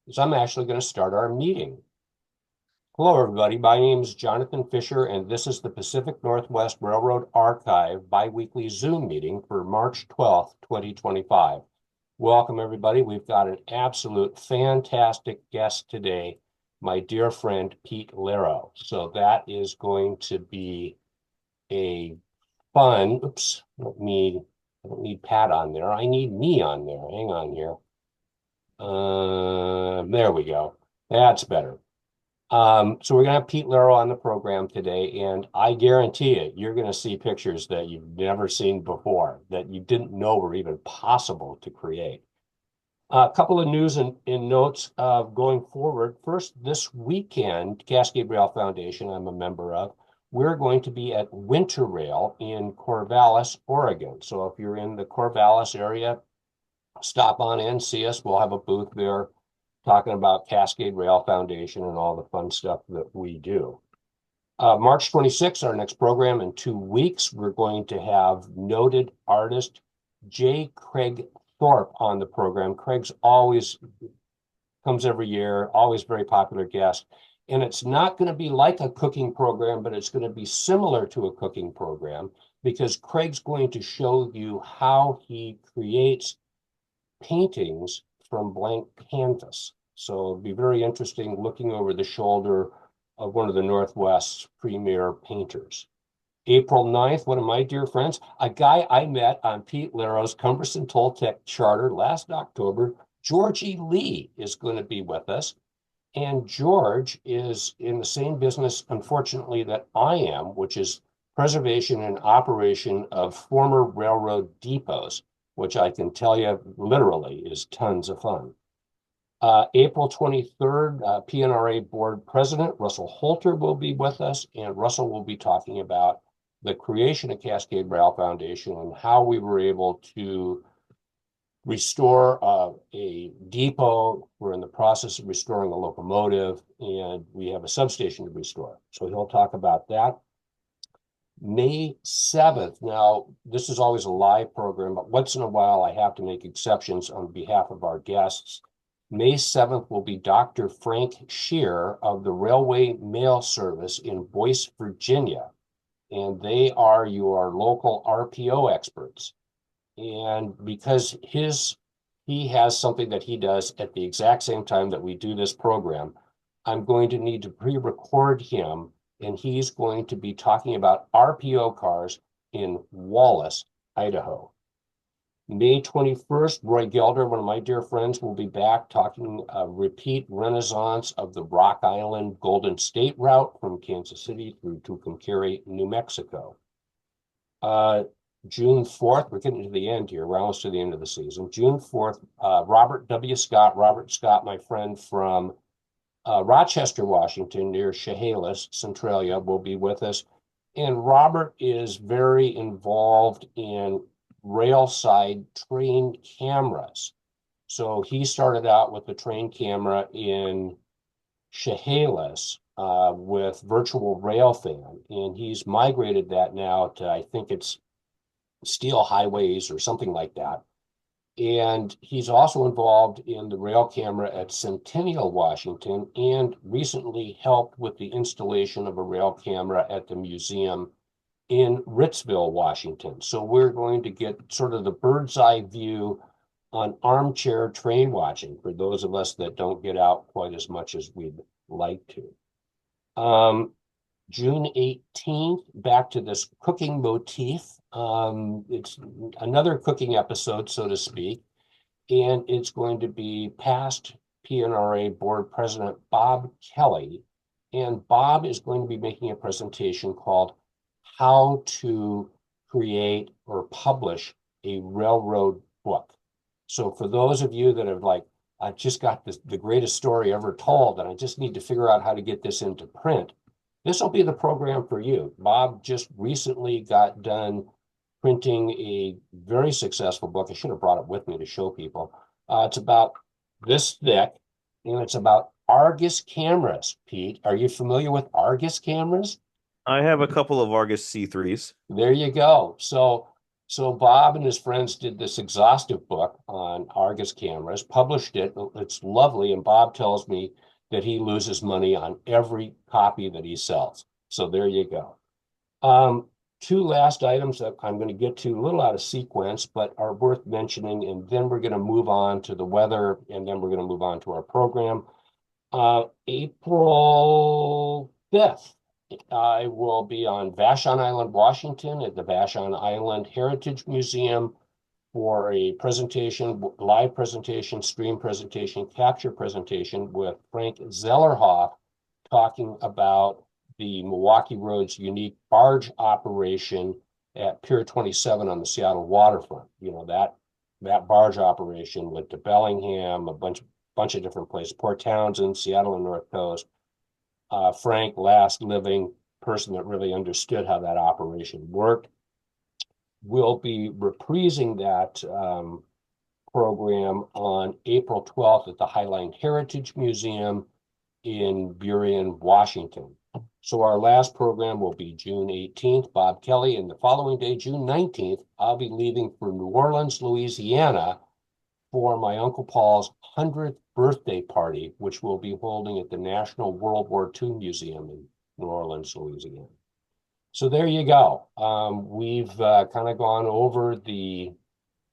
is I'm actually going to start our meeting. Hello, everybody. My name is Jonathan Fisher, and this is the Pacific Northwest Railroad Archive biweekly Zoom meeting for March 12th, 2025. Welcome, everybody. We've got an absolute fantastic guest today, my dear friend, Pete Lerro. So that is going to be a fun, oops, I don't need Pat on there. I need me on there. Hang on here. There we go. That's better. So we're gonna have Pete Lerro on the program today, and I guarantee it, you're gonna see pictures that you've never seen before, that you didn't know were even possible to create. A couple of news and notes going forward. First, this weekend, Cascade Rail Foundation, I'm a member of, we're going to be at Winter Rail in Corvallis, Oregon. So if you're in the Corvallis area, stop on in, see us. We'll have a booth there talking about Cascade Rail Foundation and all the fun stuff that we do. March 26th, our next program in 2 weeks, we're going to have noted artist J. Craig Thorpe on the program. Craig's always comes every year, always very popular guest. And it's not going to be like a cooking program, but it's going to be similar to a cooking program because Craig's going to show you how he creates paintings from blank canvas. So it'll be very interesting looking over the shoulder of one of the Northwest's premier painters. April 9th, one of my dear friends, a guy I met on Pete Lerro's Cumberson Toltec Charter last October, Georgie Lee, is going to be with us. And George is in the same business, unfortunately, that I am, which is preservation and operation of former railroad depots, which I can tell you literally is tons of fun. April 23rd, PNRA Board President Russell Holter will be with us, and Russell will be talking about the creation of Cascade Rail Foundation and how we were able to restore a depot. We're in the process of restoring a locomotive, and we have a substation to restore. So he'll talk about that. May 7th. Now, this is always a live program, but once in a while I have to make exceptions on behalf of our guests. May 7th will be Dr. Frank Shear of the Railway Mail Service in Boyce, Virginia. And they are your local RPO experts. And because he has something that he does at the exact same time that we do this program, I'm going to need to pre-record him, and he's going to be talking about RPO cars in Wallace, Idaho. May 21st, Roy Gelder, one of my dear friends, will be back talking a repeat renaissance of the Rock Island Golden State route from Kansas City through Tucumcari, New Mexico. June 4th, we're getting to the end here, we're almost to the end of the season. June 4th, Robert Scott, my friend from Rochester, Washington, near Chehalis, Centralia, will be with us. And Robert is very involved in railside train cameras. So he started out with the train camera in Chehalis with virtual railfan, and he's migrated that now to, I think it's Steel Highways or something like that. And he's also involved in the rail camera at Centennial, Washington, and recently helped with the installation of a rail camera at the museum in Ritzville, Washington. So we're going to get sort of the bird's eye view on armchair train watching for those of us that don't get out quite as much as we'd like to. June 18th, back to this cooking motif. It's another cooking episode, so to speak, and it's going to be past PNRA Board President Bob Kelly. And Bob is going to be making a presentation called How to Create or Publish a Railroad Book. So for those of you that have like, I just got the greatest story ever told, and I just need to figure out how to get this into print, this will be the program for you. Bob just recently got done printing a very successful book. I should have brought it with me to show people. It's about this thick, and it's about Argus cameras. Pete, are you familiar with Argus cameras? I have a couple of Argus C3s. There you go. So So Bob and his friends did this exhaustive book on Argus cameras, published it. It's lovely, and Bob tells me that he loses money on every copy that he sells. So there you go. Um, Two last items that I'm going to get to, a little out of sequence, but are worth mentioning, and then we're going to move on to the weather, and then we're going to move on to our program. April 5th, I will be on Vashon Island, Washington, at the Vashon Island Heritage Museum for a presentation, live presentation, stream presentation, capture presentation with Frank Zellerhoff talking about the Milwaukee Road's unique barge operation at Pier 27 on the Seattle waterfront. You know, that barge operation went to Bellingham, a bunch of different places, Port Townsend, Seattle and North Coast. Frank, last living person that really understood how that operation worked, will be reprising that program on April 12th at the Highline Heritage Museum in Burien, Washington. So our last program will be June 18th, Bob Kelly, and the following day, June 19th, I'll be leaving for New Orleans, Louisiana for my Uncle Paul's 100th birthday party, which we'll be holding at the National World War II Museum in New Orleans, Louisiana. So there you go. We've kind of gone over the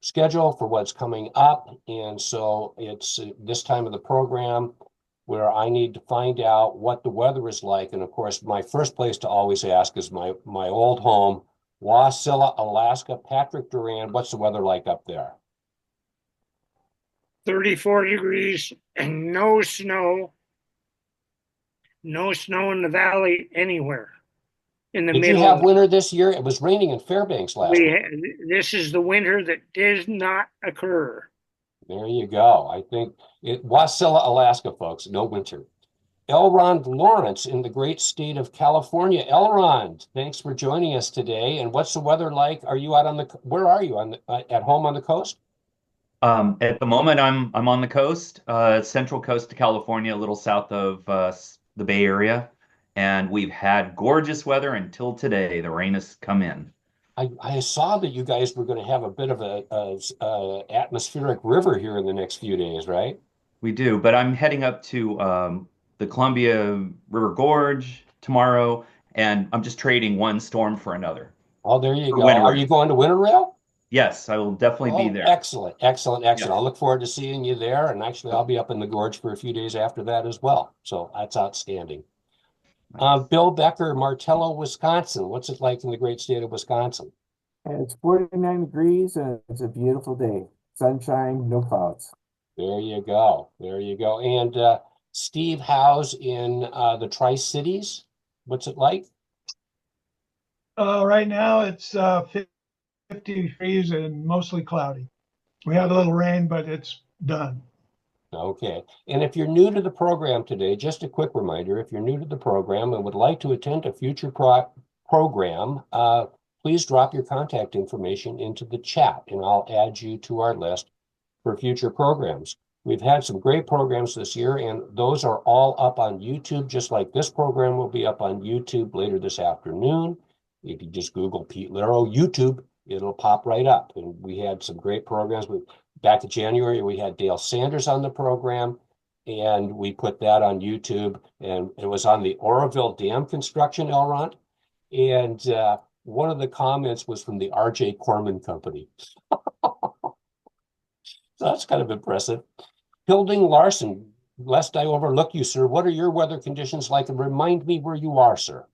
schedule for what's coming up. And so it's this time of the program where I need to find out what the weather is like. And of course, my first place to always ask is my old home, Wasilla, Alaska. Patrick Duran, what's the weather like up there? 34 degrees and no snow. No snow in the valley anywhere in the Did you middle have of winter this year? It was raining in Fairbanks last week. this is the winter that does not occur. There you go. I think it Wasilla, Alaska, folks, no winter. Elrond Lawrence in the great state of California. Elrond, thanks for joining us today. And what's the weather like? Are you out on the, where are you on at home on the coast? At the moment, I'm on the coast, central coast of California, a little south of the Bay Area, and we've had gorgeous weather until today. The rain has come in. I saw that you guys were going to have a bit of a atmospheric river here in the next few days, right? We do, but I'm heading up to the Columbia River Gorge tomorrow, and I'm just trading one storm for another Oh, there you for go. winter Are you rain. going to Winter Rail? Yes, I will definitely be Oh, there. excellent, excellent, excellent. Yes, I'll look forward to seeing you there. And actually, I'll be up in the gorge for a few days after that as well. So that's outstanding. nice. Bill Becker, Martello, Wisconsin. What's it like in the great state of Wisconsin? And it's 49 degrees and it's a beautiful day. Sunshine, no clouds. There you go. There you go. And Steve Howe's in the Tri-Cities. What's it like? Right now it's 50 degrees and mostly cloudy. We had a little rain, but it's done. Okay. And if you're new to the program today, just a quick reminder, if you're new to the program and would like to attend a future program, please drop your contact information into the chat and I'll add you to our list for future programs. We've had some great programs this year, and those are all up on YouTube, just like this program will be up on YouTube later this afternoon. If you just Google Pete Lerro YouTube, it'll pop right up. And we had some great programs. Back in January, we had Dale Sanders on the program, and we put that on YouTube. And it was on the Oroville Dam construction, Elrond. And one of the comments was from the R.J. Corman Company. So that's kind of impressive. Hilding Larson, lest I overlook you, sir, what are your weather conditions like? And remind me where you are, sir.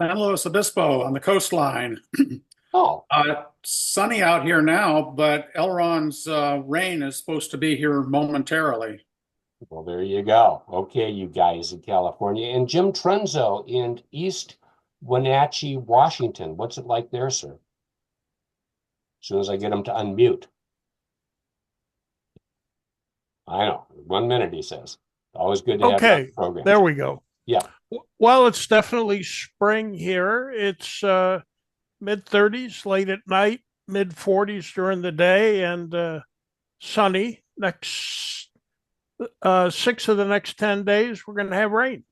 San Luis Obispo on the coastline. Oh, Sunny out here now, but Elron's rain is supposed to be here momentarily. well, there you go. Okay, you guys in California. And Jim Trenzo in East Wenatchee, Washington. What's it like there, sir? As soon as I get him to unmute. I know. 1 minute, he says. Always good to have you on the Okay, program. there we go. Yeah. Well, it's definitely spring here. It's mid 30s late at night, mid 40s during the day, and sunny. Next 6 of the next 10 days, we're going to have rain.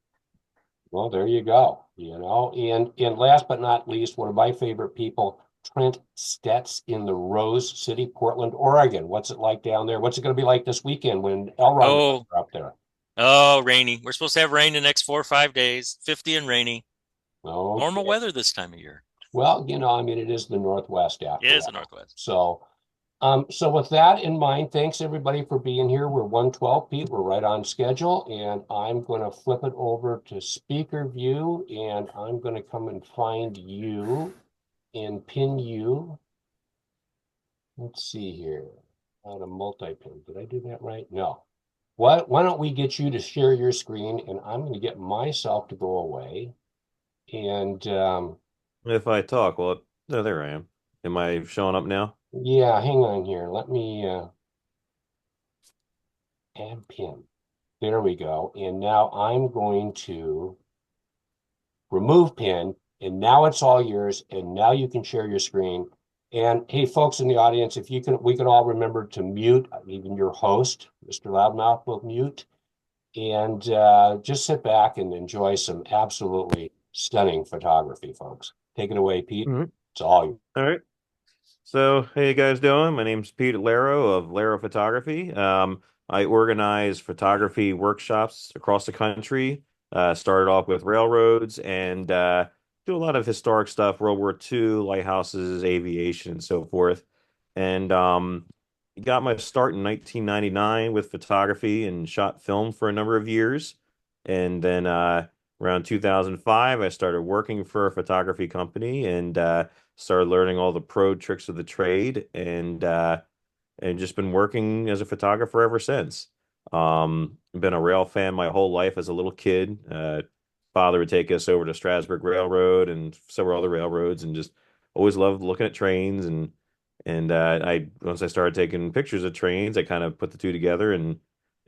Well, there you go. And last but not least, one of my favorite people, Trent Stetz in the Rose City, Portland, Oregon. What's it like down there? What's it going to be like this weekend when Elron Oh, are up there? oh, rainy. We're supposed to have rain the next 4 or 5 days, 50 and rainy. Normal Okay. weather this time of year. Well, I mean, it is the Northwest It after is the all. Northwest. So with that in mind, thanks everybody for being here. We're 112, Pete. We're right on schedule, and I'm going to flip it over to speaker view, and I'm going to come and find you and pin you. Let's see here. On a multi-pin. Did I do that right? No. Why don't we get you to share your screen, and I'm going to get myself to go away. And If I talk, well, no, there I am. Am I showing up now? yeah, hang on here. Let me add pin. There we go. And now I'm going to remove pin, and now it's all yours. And now you can share your screen. And hey, folks in the audience, if you can, we can all remember to mute, even your host, Mr. Loudmouth, will mute. And just sit back and enjoy some absolutely stunning photography, folks. Take it away, Pete. Mhm. It's all you. All right. So, how you guys doing? My name's Pete Lerro of Lerro Photography. I organize photography workshops across the country. Started off with railroads and do a lot of historic stuff, World War II, lighthouses, aviation, and so forth. And got my start in 1999 with photography and shot film for a number of years. And then around 2005, I started working for a photography company and started learning all the pro tricks of the trade and just been working as a photographer ever since. Been a rail fan my whole life as a little kid. Father would take us over to Strasburg Railroad and several other railroads and just always loved looking at trains and I once I started taking pictures of trains, I kind of put the two together and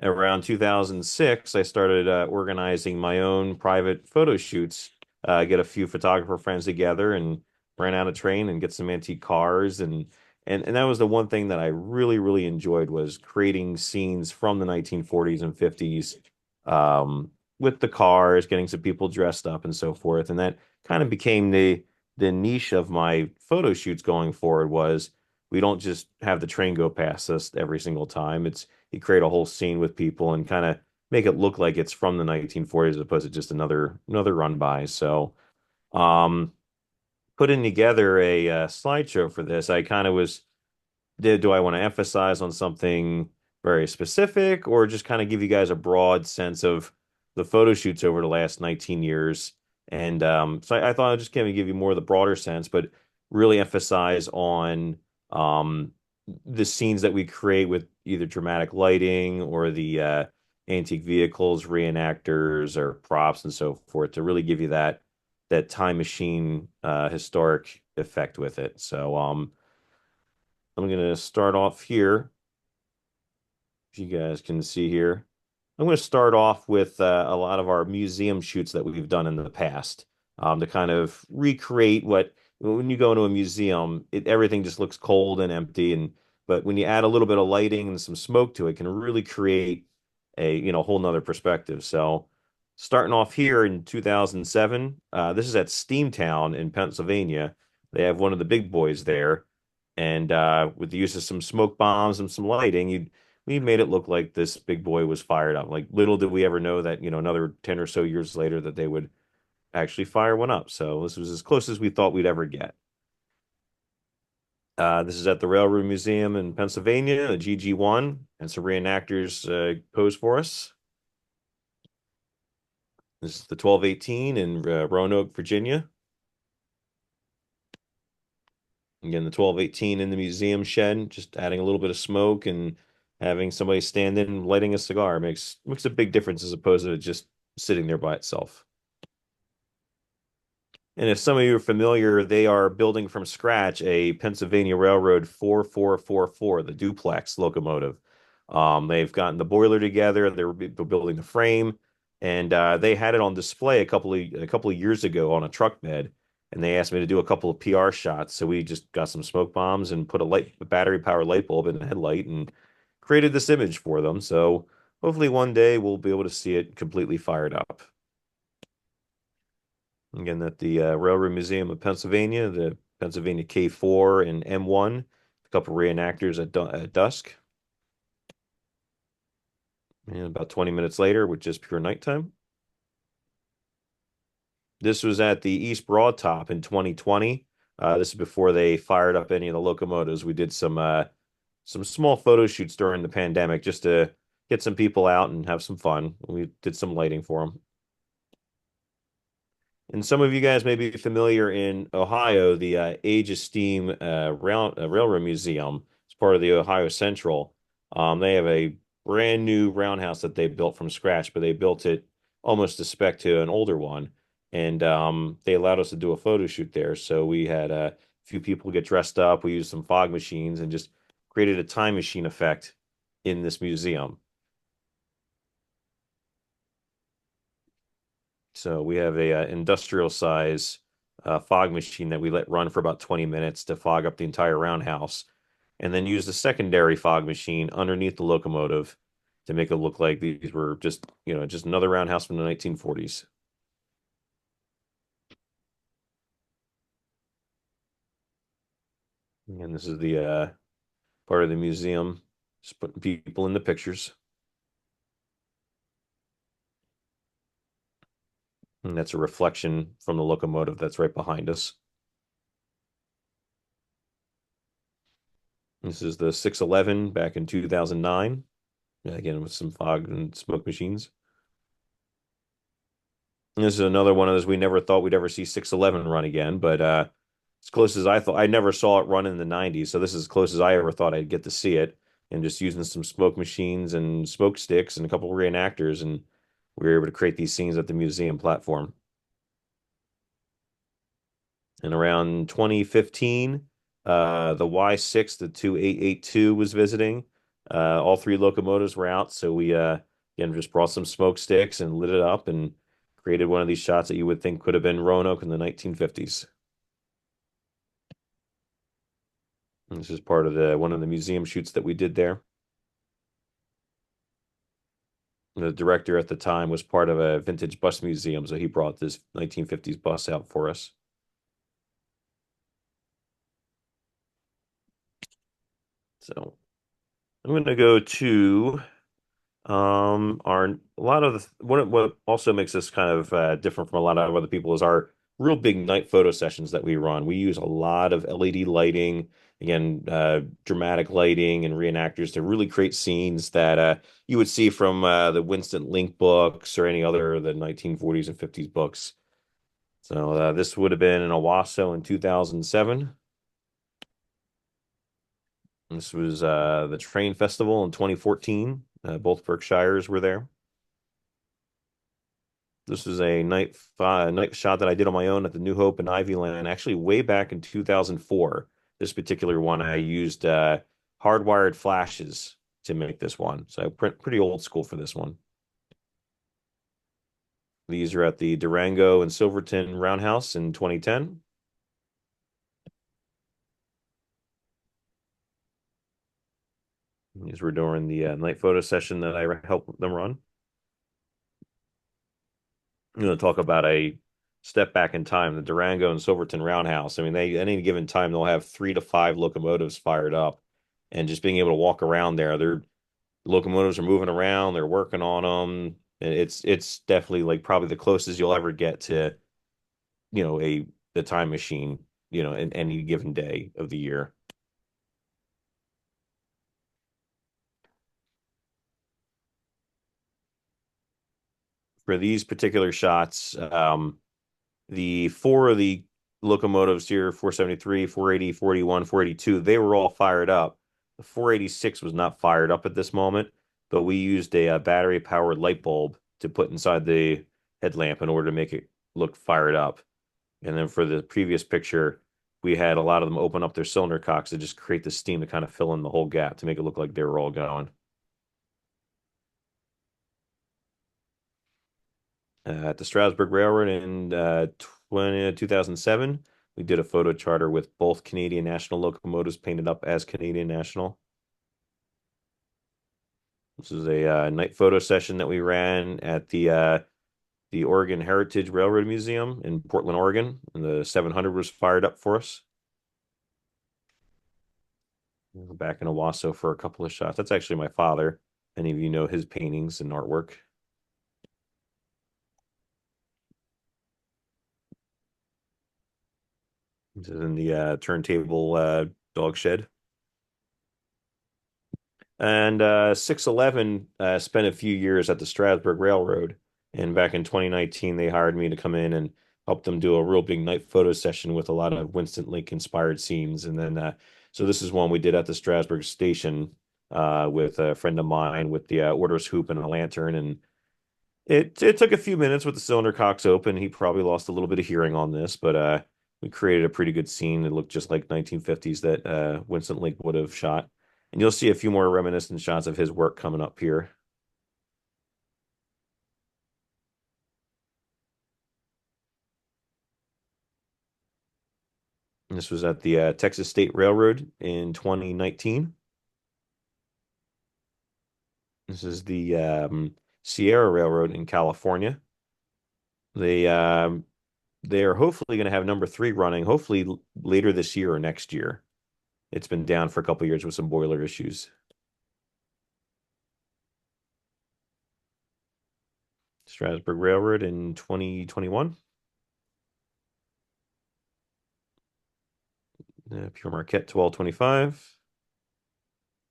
around 2006 I started organizing my own private photo shoots. Get a few photographer friends together and rent out a train and get some antique cars and that was the one thing that I really enjoyed was creating scenes from the 1940s and 50s with the cars, getting some people dressed up and so forth. And that kind of became the niche of my photo shoots going forward was we don't just have the train go past us every single time. It's you create a whole scene with people and kind of make it look like it's from the 1940s as opposed to just another run by. So um putting together a slideshow for this, I kind of was do I want to emphasize on something very specific or just kind of give you guys a broad sense of the photo shoots over the last 19 years? And so I thought I'd just kind of give you more of the broader sense, but really emphasize on um, the scenes that we create with either dramatic lighting or the antique vehicles, reenactors, or props and so forth to really give you that time machine historic effect with it. So I'm going to start off here. If you guys can see here, I'm going to start off with a lot of our museum shoots that we've done in the past to kind of recreate what when you go into a museum, everything just looks cold and empty, and but when you add a little bit of lighting and some smoke to it, can really create a whole nother perspective. So starting off here in 2007, this is at Steamtown in Pennsylvania. They have one of the big boys there, and with the use of some smoke bombs and some lighting, we made it look like this big boy was fired up. Like little did we ever know that, another 10 or so years later that they would actually fire one up. So this was as close as we thought we'd ever get. This is at the Railroad Museum in Pennsylvania, the GG1, and some reenactors pose for us. This is the 1218 in Roanoke, Virginia. Again, the 1218 in the museum shed, just adding a little bit of smoke and having somebody stand in lighting a cigar makes a big difference as opposed to just sitting there by itself. And if some of you are familiar, they are building from scratch a Pennsylvania Railroad 4444, the duplex locomotive. They've gotten the boiler together, they're building the frame, and they had it on display a couple of years ago on a truck bed. And they asked me to do a couple of PR shots. So we just got some smoke bombs and put a battery powered light bulb in the headlight and created this image for them. So hopefully one day we'll be able to see it completely fired up. Again, at the Railroad Museum of Pennsylvania, the Pennsylvania K4 and M1, a couple reenactors at dusk. And about 20 minutes later, with just pure nighttime. This was at the East Broad Top in 2020. This is before they fired up any of the locomotives. We did some small photo shoots during the pandemic just to get some people out and have some fun. We did some lighting for them. And some of you guys may be familiar in Ohio, the Age of Steam Railroad Museum. It's part of the Ohio Central. They have a brand new roundhouse that they built from scratch, but they built it almost to spec to an older one. And they allowed us to do a photo shoot there. So we had a few people get dressed up. We used some fog machines and just created a time machine effect in this museum. So we have a industrial size fog machine that we let run for about 20 minutes to fog up the entire roundhouse, and then use the secondary fog machine underneath the locomotive to make it look like these were just another roundhouse from the 1940s. And this is the part of the museum, just putting people in the pictures. And that's a reflection from the locomotive that's right behind us. This is the 611 back in 2009. Again, with some fog and smoke machines. And this is another one of those we never thought we'd ever see 611 run again, but as close as I thought. I never saw it run in the 90s, so this is as close as I ever thought I'd get to see it. And just using some smoke machines and smoke sticks and a couple of reenactors, and we were able to create these scenes at the museum platform. And around 2015, the Y6, the 2882 was visiting. All three locomotives were out, so we again just brought some smoke sticks and lit it up and created one of these shots that you would think could have been Roanoke in the 1950s. And this is part of one of the museum shoots that we did there. The director at the time was part of a vintage bus museum, so he brought this 1950s bus out for us. So I'm going to go to what also makes this kind of different from a lot of other people is our real big night photo sessions that we run. We use a lot of LED lighting, again, dramatic lighting and reenactors to really create scenes that you would see from the Winston Link books or any other of the 1940s and 50s books. So this would have been in Owasso in 2007. This was the Train Festival in 2014. Both Berkshires were there. This was a night shot that I did on my own at the New Hope in Ivyland, actually way back in 2004. This particular one, I used hardwired flashes to make this one. So pretty old school for this one. These are at the Durango and Silverton Roundhouse in 2010. These were during the night photo session that I helped them run. I'm going to talk about a step back in time, the Durango and Silverton Roundhouse. I mean, at any given time, they'll have 3 to 5 locomotives fired up, and just being able to walk around there, their locomotives are moving around, they're working on them. And it's definitely like probably the closest you'll ever get to, the time machine, in any given day of the year. For these particular shots, the 4 of the locomotives here, 473, 480, 481, 482, they were all fired up. The 486 was not fired up at this moment, but we used a battery-powered light bulb to put inside the headlamp in order to make it look fired up. And then for the previous picture, we had a lot of them open up their cylinder cocks to just create the steam to kind of fill in the whole gap to make it look like they were all going. At the Strasburg Railroad in 2007, we did a photo charter with both Canadian National locomotives painted up as Canadian National. This is a night photo session that we ran at the Oregon Heritage Railroad Museum in Portland, Oregon, and the 700 was fired up for us. Back in Owasso for a couple of shots. That's actually my father. Any of you know his paintings and artwork? This is in the turntable dog shed. And 611 spent a few years at the Strasburg Railroad. And back in 2019, they hired me to come in and help them do a real big night photo session with a lot of Winston Lake inspired scenes. And then, so this is one we did at the Strasburg station with a friend of mine with the orders hoop and a lantern. And it took a few minutes with the cylinder cocks open. He probably lost a little bit of hearing on this, but we created a pretty good scene. It looked just like 1950s that Winston Lake would have shot. And you'll see a few more reminiscent shots of his work coming up here. And this was at the Texas State Railroad in 2019. This is the Sierra Railroad in California. They they are hopefully going to have number 3 running, hopefully later this year or next year. It's been down for a couple years with some boiler issues. Strasburg Railroad in 2021. Pure Marquette 1225.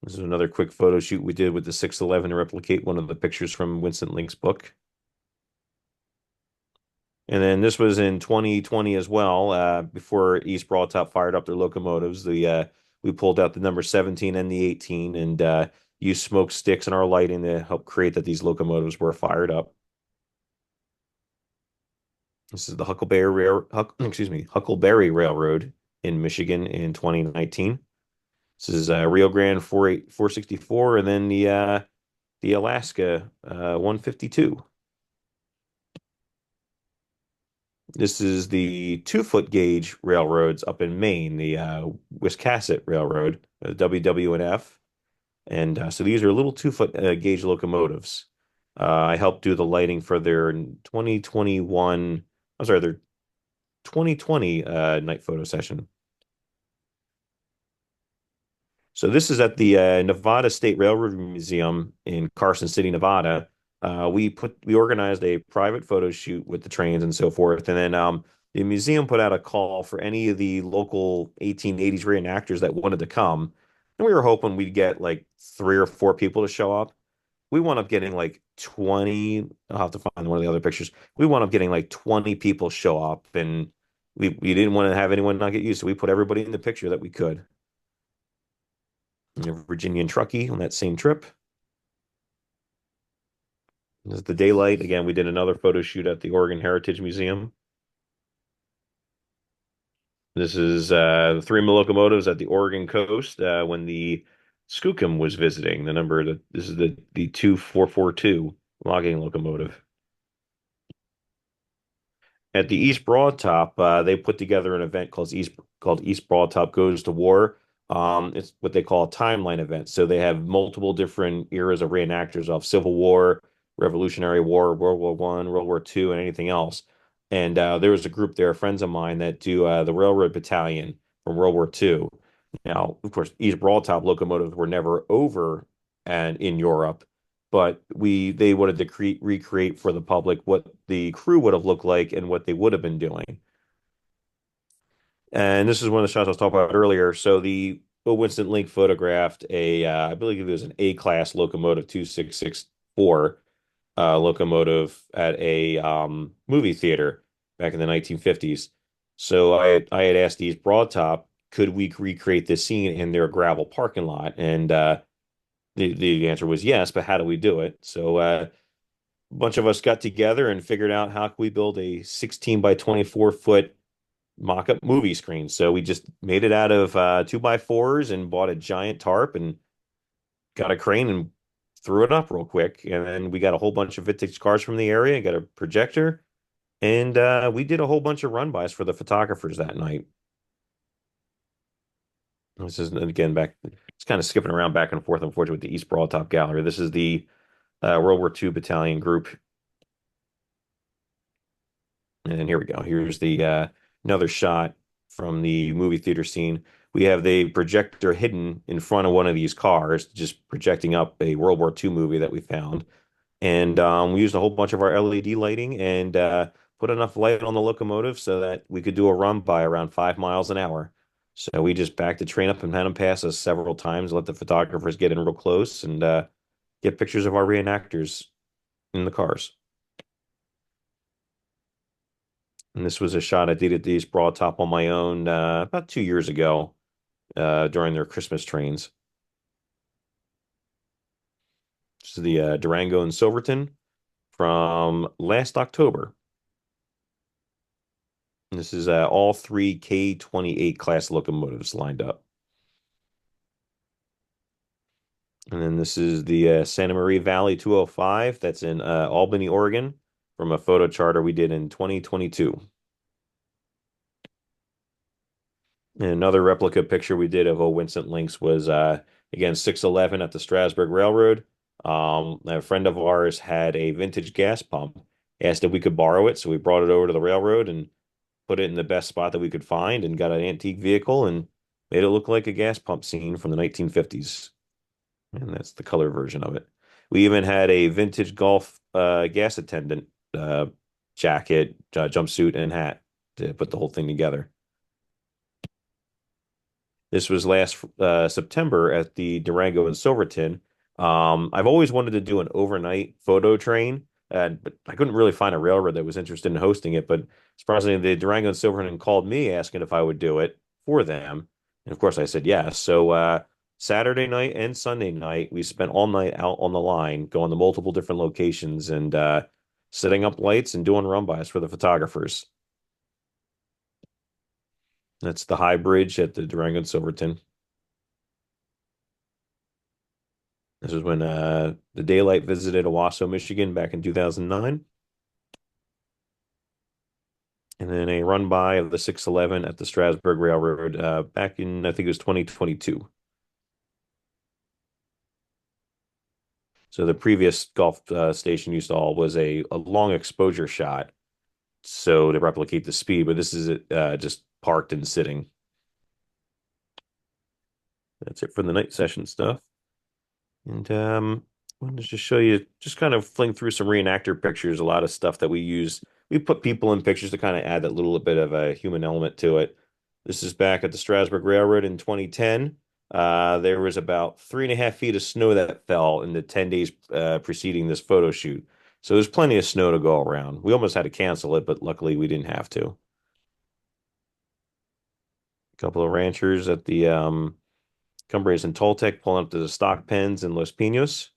This is another quick photo shoot we did with the 611 to replicate one of the pictures from Winston Link's book. And then this was in 2020 as well, before East Broadtop fired up their locomotives. We pulled out the number 17 and the 18 and used smoke sticks and our lighting to help create that these locomotives were fired up. This is the Huckleberry Railroad in Michigan in 2019. This is Rio Grande 464 and then the Alaska 152. This is the 2-foot gauge railroads up in Maine, the Wiscasset Railroad, WWNF. And so these are little 2-foot gauge locomotives. I helped do the lighting for their 2021, I'm sorry, their 2020 night photo session. So this is at the Nevada State Railroad Museum in Carson City, Nevada. We organized a private photo shoot with the trains and so forth, and then the museum put out a call for any of the local 1880s reenactors that wanted to come, and we were hoping we'd get like 3 or 4 people to show up. We wound up getting like 20. I'll have to find one of the other pictures. We wound up getting like 20 people show up, and we didn't want to have anyone not get used, so we put everybody in the picture that we could. Virginian Truckee on that same trip. This is the daylight. Again, we did another photo shoot at the Oregon Heritage Museum. This is the 3 locomotives at the Oregon coast when the Skookum was visiting. This is the 2442 logging locomotive. At the East Broadtop, they put together an event called East Broadtop Goes to War. It's what they call a timeline event. So they have multiple different eras of reenactors of Civil War, Revolutionary War, World War I, World War II, and anything else. And there was a group there, friends of mine, that do the Railroad Battalion from World War II. Now, of course, East Broadtop locomotives were never over and in Europe, but they wanted to recreate for the public what the crew would have looked like and what they would have been doing. And this is one of the shots I was talking about earlier. So the Winston Link photographed I believe it was an A-class locomotive 2664 locomotive at a movie theater back in the 1950s. So I had asked East Broadtop, could we recreate this scene in their gravel parking lot? And the answer was yes, but how do we do it? So a bunch of us got together and figured out how can we build a 16 by 24 foot mock-up movie screen. So we just made it out of 2x4s and bought a giant tarp and got a crane and threw it up real quick. And then we got a whole bunch of vintage cars from the area, got a projector, and we did a whole bunch of run-bys for the photographers that night. This is, again, it's kind of skipping around back and forth, unfortunately, with the East Broadtop Gallery. This is the World War II Battalion group. And here we go. Here's the another shot from the movie theater scene. we have the projector hidden in front of one of these cars, just projecting up a World War II movie that we found. And we used a whole bunch of our LED lighting and put enough light on the locomotive so that we could do a run by around 5 miles an hour. So we just backed the train up and had them pass us several times, let the photographers get in real close and get pictures of our reenactors in the cars. And this was a shot I did at the East Broad Top on my own about 2 years ago during their Christmas trains. This is the Durango and Silverton from last October. This is all three K-28 class locomotives lined up. And then this is the Santa Maria Valley 205 that's in Albany, Oregon from a photo charter we did in 2022. And another replica picture we did of Winston Links was again 611 at the Strasburg Railroad. A friend of ours had a vintage gas pump, asked if we could borrow it, so we brought it over to the railroad and put it in the best spot that we could find and got an antique vehicle and made it look like a gas pump scene from the 1950s. And that's the color version of it. We even had a vintage golf gas attendant jacket, jumpsuit, and hat to put the whole thing together. This was last September at the Durango in Silverton. I've always wanted to do an overnight photo train, but I couldn't really find a railroad that was interested in hosting it. But surprisingly, the Durango and Silverton called me asking if I would do it for them. And of course, I said yes. So Saturday night and Sunday night, we spent all night out on the line, going to multiple different locations and setting up lights and doing run-bys for the photographers. That's the High Bridge at the Durango and Silverton. This was when the Daylight visited Owasso, Michigan back in 2009. And then a run by of the 611 at the Strasburg Railroad back in, I think it was 2022. So the previous golf station you saw was a long exposure shot, so to replicate the speed, but this is just parked and sitting. That's it for the night session stuff. And I wanted to just show you, just kind of fling through some reenactor pictures, a lot of stuff that we use. We put people in pictures to kind of add that little bit of a human element to it. This is back at the Strasburg Railroad in 2010. There was about 3.5 feet of snow that fell in the 10 days preceding this photo shoot. So there's plenty of snow to go around. We almost had to cancel it, but luckily we didn't have to. A couple of ranchers at the Cumbres and Toltec pulling up to the stock pens in Los Pinos.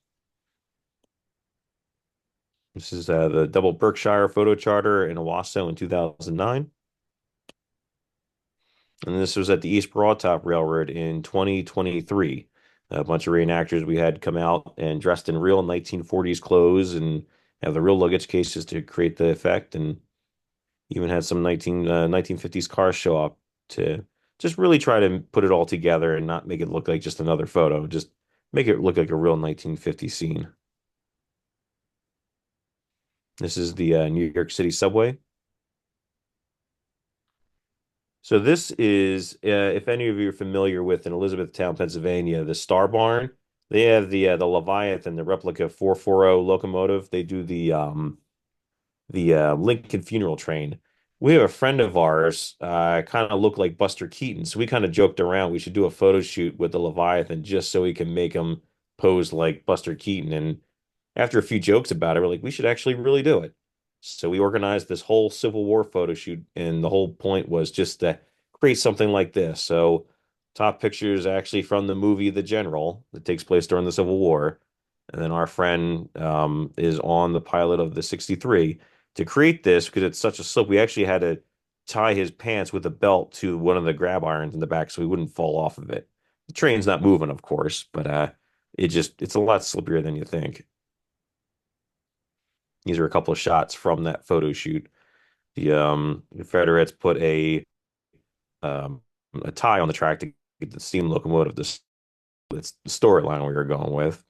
This is the Double Berkshire photo charter in Owasso in 2009. And this was at the East Broadtop Railroad in 2023. A bunch of reenactors we had come out and dressed in real 1940s clothes and have the real luggage cases to create the effect, and even had some 1950s cars show up to just really try to put it all together and not make it look like just another photo, just make it look like a real 1950 scene. This is the New York City subway. So this is, if any of you are familiar with in Elizabethtown, Pennsylvania, the Star Barn. They have the Leviathan, the replica 440 locomotive. They do the Lincoln funeral train. We have a friend of ours, kind of look like Buster Keaton. So we kind of joked around we should do a photo shoot with the Leviathan just so we can make him pose like Buster Keaton. And after a few jokes about it, we're like, we should actually really do it. So we organized this whole Civil War photo shoot, and the whole point was just to create something like this. So top picture is actually from the movie The General that takes place during the Civil War. And then our friend is on the pilot of the 63. To create this, because it's such a slope, we actually had to tie his pants with a belt to one of the grab irons in the back so he wouldn't fall off of it. The train's not moving, of course, but it's a lot slippier than you think. These are a couple of shots from that photo shoot. The Confederates put a tie on the track to get the steam locomotive. That's the storyline we were going with.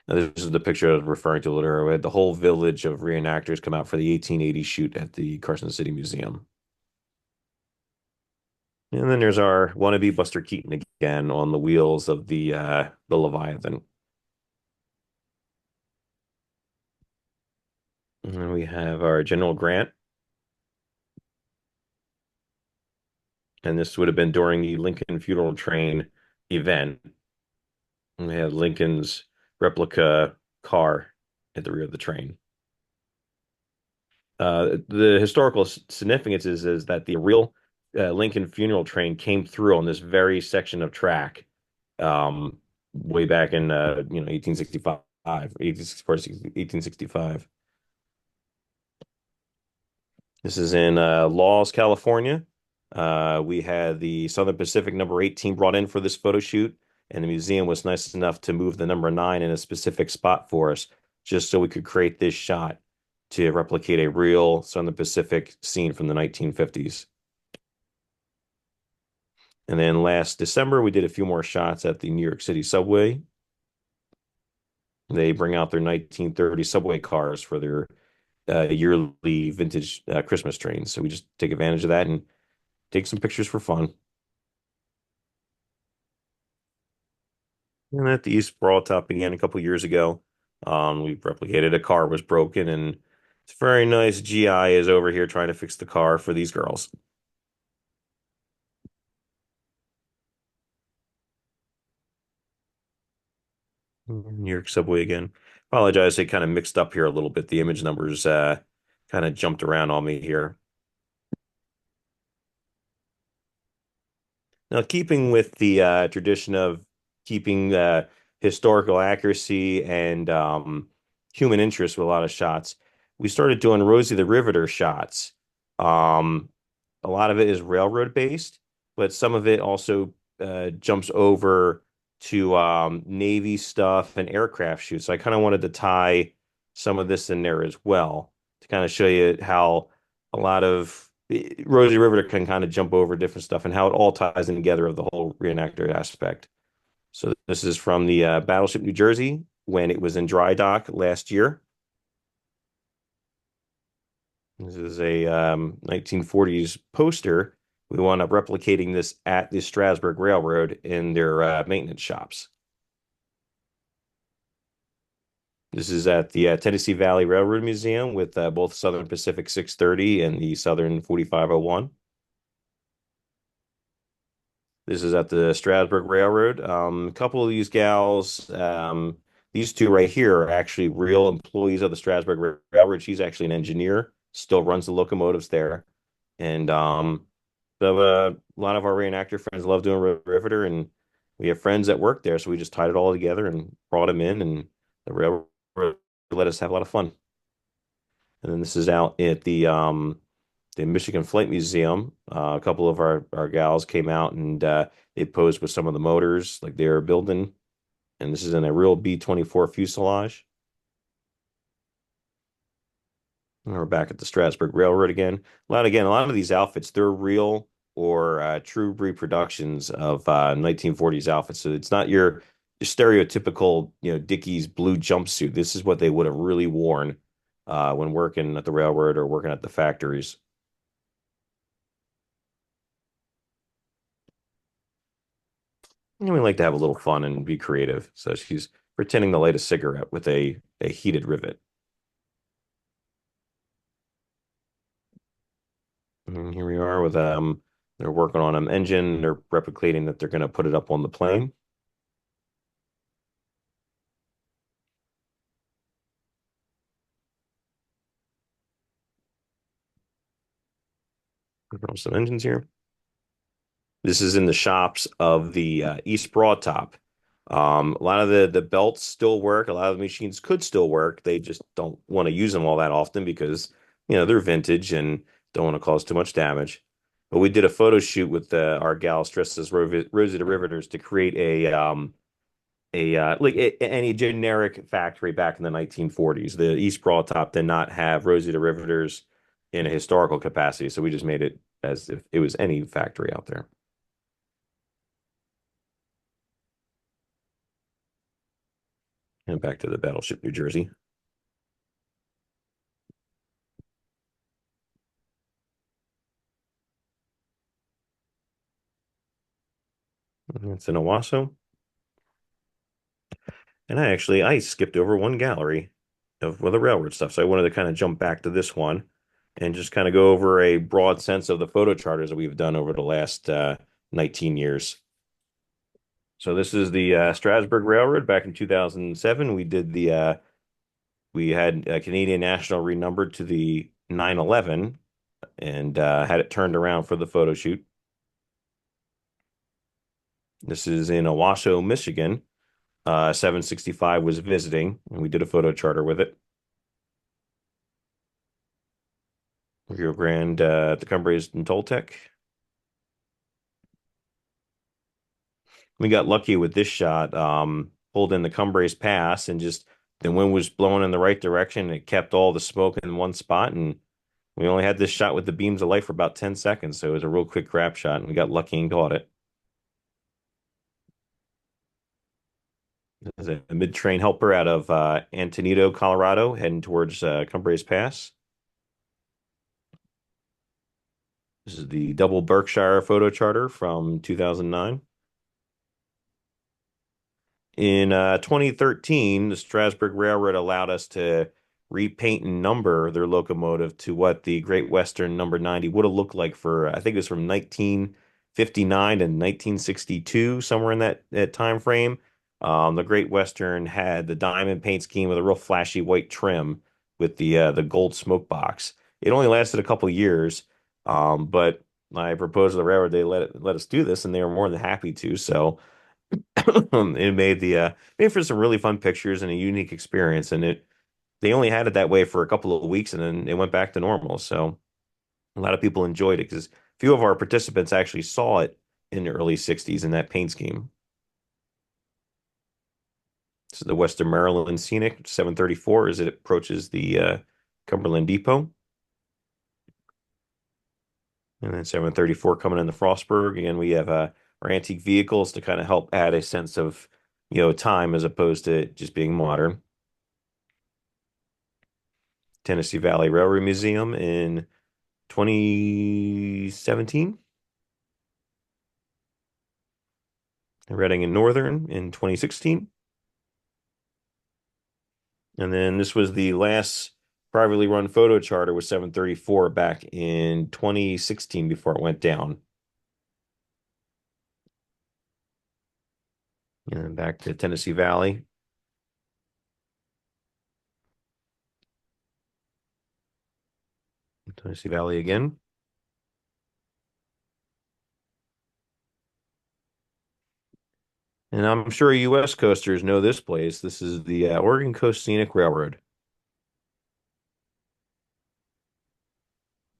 Now, this is the picture I was referring to earlier. We had the whole village of reenactors come out for the 1880 shoot at the Carson City Museum. And then there's our wannabe Buster Keaton again on the wheels of the Leviathan. And then we have our General Grant. And this would have been during the Lincoln Funeral Train event. And we had Lincoln's replica car at the rear of the train. The historical significance is that the real Lincoln funeral train came through on this very section of track way back in 1865, 1865. This is in Laws, California. We had the Southern Pacific number 18 brought in for this photo shoot, and the museum was nice enough to move the number 9 in a specific spot for us, just so we could create this shot to replicate a real Southern Pacific scene from the 1950s. And then last December, we did a few more shots at the New York City subway. They bring out their 1930 subway cars for their yearly vintage Christmas trains. So we just take advantage of that and take some pictures for fun. And at the East Broad Top again a couple years ago, we replicated a car was broken, and it's very nice. GI is over here trying to fix the car for these girls. New York subway again. Apologize, they kind of mixed up here a little bit. The image numbers kind of jumped around on me here. Now, keeping with the tradition of keeping historical accuracy and human interest with a lot of shots, we started doing Rosie the Riveter shots. A lot of it is railroad based, but some of it also jumps over to Navy stuff and aircraft shoots. So I kind of wanted to tie some of this in there as well to kind of show you how a lot of Rosie Riveter can kind of jump over different stuff and how it all ties in together of the whole reenactor aspect. So this is from the Battleship New Jersey when it was in dry dock last year. This is a 1940s poster. We wound up replicating this at the Strasburg Railroad in their maintenance shops. This is at the Tennessee Valley Railroad Museum with both Southern Pacific 630 and the Southern 4501. This is at the Strasburg Railroad. A couple of these gals, these two right here are actually real employees of the Strasburg Railroad. She's actually an engineer, still runs the locomotives there. And a lot of our reenactor friends love doing Riveter, and we have friends that work there. So we just tied it all together and brought them in, and the railroad let us have a lot of fun. And then this is out at the Michigan Flight Museum. A couple of our gals came out and they posed with some of the motors like they were building. And this is in a real B-24 fuselage. And we're back at the Strasburg Railroad again. A lot of these outfits, they're real or true reproductions of 1940s outfits. So it's not your stereotypical, Dickies blue jumpsuit. This is what they would have really worn when working at the railroad or working at the factories. And we like to have a little fun and be creative. So she's pretending to light a cigarette with a heated rivet. And here we are with they're working on an engine. They're replicating that they're going to put it up on the plane. Some engines here. This is in the shops of the East Broad Top. A lot of the belts still work. A lot of the machines could still work. They just don't want to use them all that often because, they're vintage and don't want to cause too much damage. But we did a photo shoot with our gals dressed as Rosie the Riveters to create any generic factory back in the 1940s. The East Broad Top did not have Rosie the Riveters in a historical capacity, so we just made it as if it was any factory out there. And back to the Battleship New Jersey. It's in Owasso. And I skipped over one gallery of the railroad stuff. So I wanted to kind of jump back to this one and just kind of go over a broad sense of the photo charters that we've done over the last 19 years. So this is the Strasburg Railroad back in 2007. We had Canadian National renumbered to the 911 and had it turned around for the photo shoot. This is in Owasso, Michigan. 765 was visiting, and we did a photo charter with it. Rio Grande, the Cumbres and Toltec. We got lucky with this shot. Pulled in the Cumbres Pass, and just the wind was blowing in the right direction. It kept all the smoke in one spot, and we only had this shot with the beams of light for about 10 seconds. So it was a real quick grab shot, and we got lucky and caught it. There's a mid-train helper out of Antonito, Colorado, heading towards Cumbres Pass. This is the double Berkshire photo charter from 2009. In 2013, the Strasburg Railroad allowed us to repaint and number their locomotive to what the Great Western number 90 would have looked like for, I think it was from 1959 to 1962, somewhere in that time frame. The Great Western had the diamond paint scheme with a real flashy white trim with the gold smoke box. It only lasted a couple years, but I proposed to the railroad they let us do this, and they were more than happy to. So it made for some really fun pictures and a unique experience. And they only had it that way for a couple of weeks, and then it went back to normal. So a lot of people enjoyed it because a few of our participants actually saw it in the early 60s in that paint scheme. This is the Western Maryland Scenic 734 as it approaches the Cumberland Depot. And then 734 coming in the Frostburg. Again, we have our antique vehicles to kind of help add a sense of, time as opposed to just being modern. Tennessee Valley Railroad Museum in 2017. Reading and Northern in 2016. And then this was the last privately run photo charter with 734 back in 2016 before it went down. And back to Tennessee Valley. Tennessee Valley again. And I'm sure you West Coasters know this place. This is the Oregon Coast Scenic Railroad.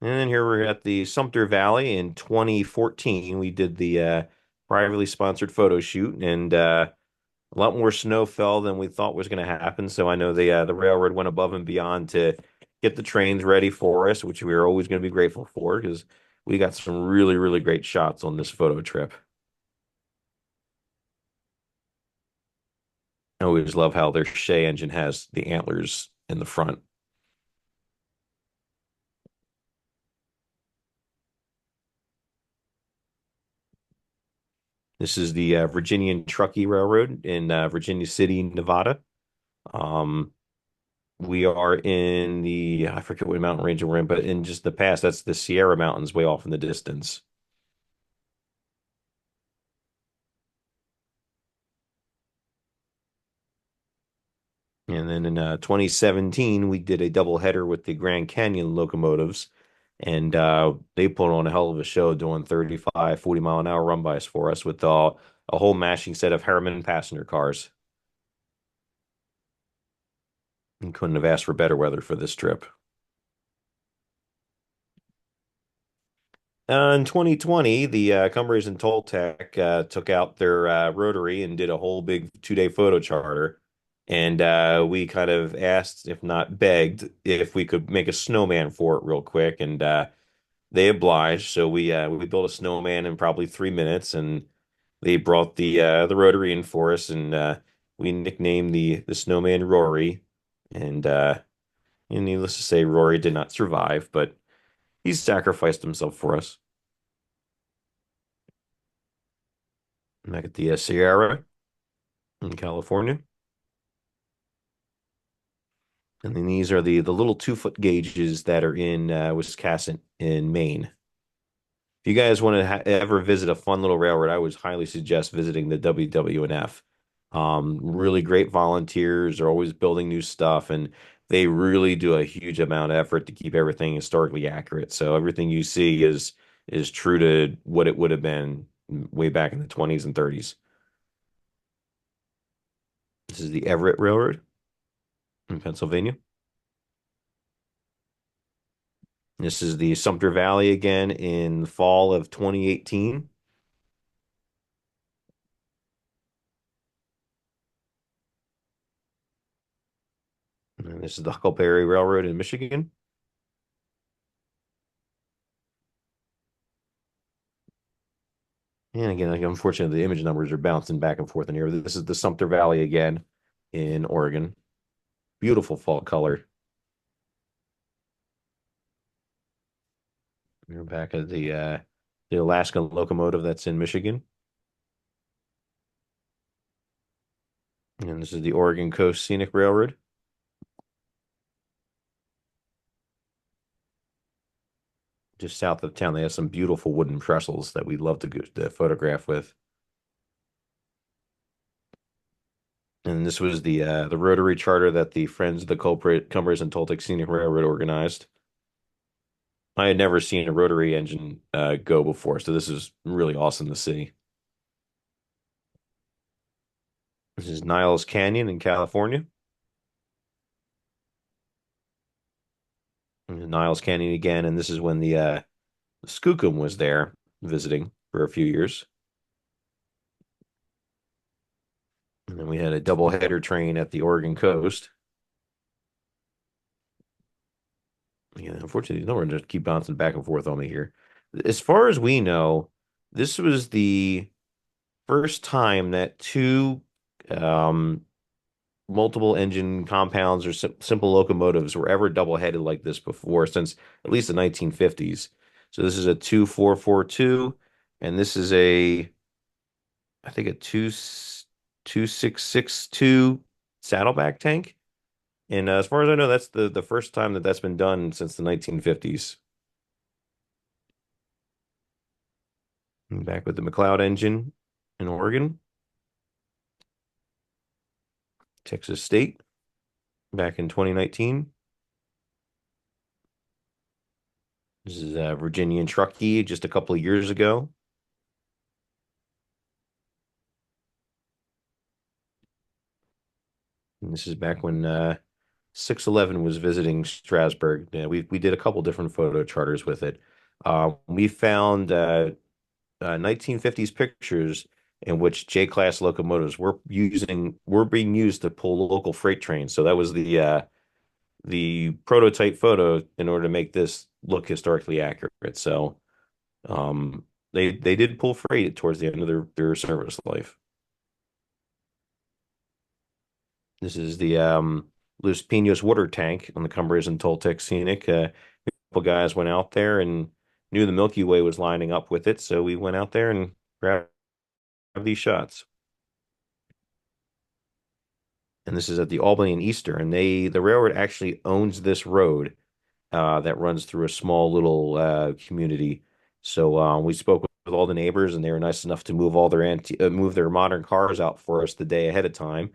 And then here we're at the Sumter Valley in 2014. We did the privately sponsored photo shoot, and a lot more snow fell than we thought was going to happen. So I know the railroad went above and beyond to get the trains ready for us, which we are always going to be grateful for because we got some really, really great shots on this photo trip. I always love how their Shea engine has the antlers in the front. This is the Virginian Truckee Railroad in Virginia City, Nevada. We are in I forget what mountain range we're in, but in just the past, that's the Sierra Mountains way off in the distance. And then in 2017, we did a double header with the Grand Canyon locomotives, and they put on a hell of a show doing 35, 40 mile an hour run bys for us with a whole mashing set of Harriman passenger cars. And couldn't have asked for better weather for this trip. In 2020, the Cumbres and Toltec took out their rotary and did a whole big 2-day photo charter. And we kind of asked, if not begged, if we could make a snowman for it real quick. And they obliged. So we built a snowman in probably 3 minutes, and they brought the rotary in for us. And we nicknamed the snowman Rory, and needless to say, Rory did not survive, but he sacrificed himself for us. Back at the Sierra in California. And then these are the little 2 foot gauges that are in Wiscasset in Maine. If you guys want to ever visit a fun little railroad, I would highly suggest visiting the WWNF. Really great volunteers are always building new stuff, and they really do a huge amount of effort to keep everything historically accurate. So everything you see is true to what it would have been way back in the 20s and 30s. This is the Everett Railroad in Pennsylvania. This is the Sumter Valley again in the fall of 2018. And this is the Huckleberry Railroad in Michigan. And again, like, unfortunately, the image numbers are bouncing back and forth in here. This is the Sumter Valley again in Oregon. Beautiful fall color. We're back at the Alaskan locomotive that's in Michigan. And this is the Oregon Coast Scenic Railroad. Just south of town, they have some beautiful wooden trestles that we'd love to go to photograph with. And this was the rotary charter that the Friends of the Culprit Cumbers and Toltec Scenic Railroad organized. I had never seen a rotary engine go before, so this is really awesome to see. This is Niles Canyon in California. And Niles Canyon again, and this is when the Skookum was there visiting for a few years. And then we had a double header train at the Oregon coast. Yeah, unfortunately, no one just keep bouncing back and forth on me here. As far as we know, this was the first time that two um, multiple engine compounds or simple locomotives were ever double headed like this before, since at least the 1950s. So this is a 2442, and this is I think a 2662 saddleback tank. And as far as I know, that's the first time that that's been done since the 1950s. And back with the McLeod engine in Oregon, Texas State, back in 2019. This is Virginia and Truckee just a couple of years ago. And this is back when 611 was visiting Strasbourg. Yeah, we did a couple different photo charters with it. We found 1950s pictures in which J-class locomotives were being used to pull local freight trains. So that was the prototype photo in order to make this look historically accurate. So they did pull freight towards the end of their service life. This is the Los Pinos water tank on the Cumbres and Toltec Scenic. A couple guys went out there and knew the Milky Way was lining up with it, so we went out there and grabbed these shots. And this is at the Albany and Easter, and the railroad actually owns this road that runs through a small little community. So we spoke with all the neighbors, and they were nice enough to move all their move their modern cars out for us the day ahead of time.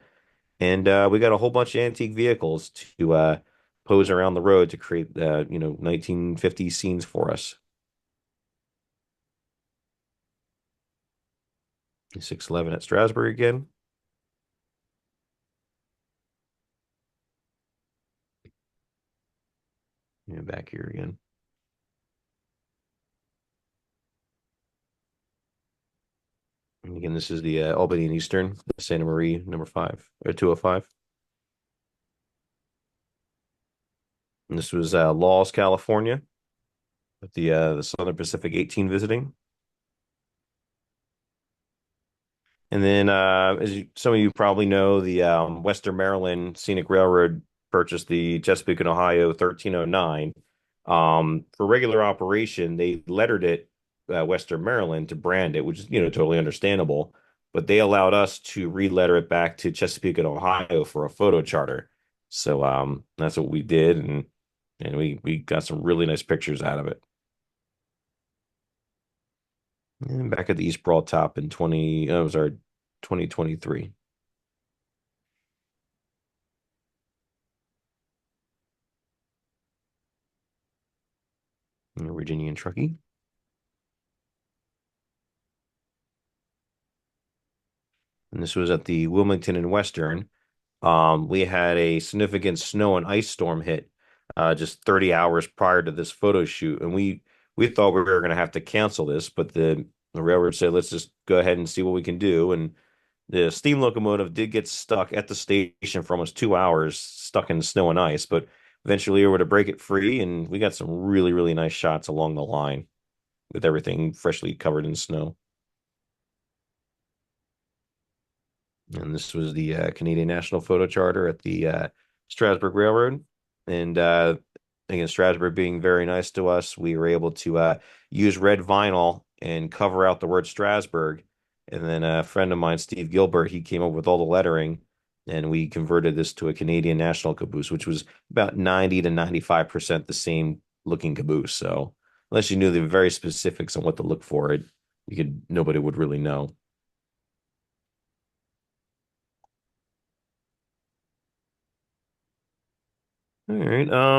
And we got a whole bunch of antique vehicles to pose around the road to create 1950s scenes for us. 611 at Strasbourg again. Yeah, back here again. And again, this is the Albany and Eastern, Santa Maria number 5 or 205. And this was Laws, California, with the Southern Pacific 18 visiting. And then, some of you probably know, the Western Maryland Scenic Railroad purchased the Chesapeake and Ohio 1309. For regular operation, they lettered it Western Maryland to brand it, which is, totally understandable. But they allowed us to re-letter it back to Chesapeake and Ohio for a photo charter. So that's what we did, and we got some really nice pictures out of it. And back at the East Broad Top in 2023. Virginia and Truckee. And this was at the Wilmington and Western. We had a significant snow and ice storm hit just 30 hours prior to this photo shoot, and we thought we were going to have to cancel this, but the railroad said, let's just go ahead and see what we can do. And the steam locomotive did get stuck at the station for almost 2 hours, stuck in snow and ice, but eventually we were able to break it free, and we got some really, really nice shots along the line with everything freshly covered in snow. And this was the Canadian National Photo Charter at the Strasburg Railroad. And again, Strasburg being very nice to us, we were able to use red vinyl and cover out the word Strasburg. And then a friend of mine, Steve Gilbert, he came up with all the lettering, and we converted this to a Canadian National caboose, which was about 90 to 95% the same looking caboose. So unless you knew the very specifics on what to look for, nobody would really know. All right. I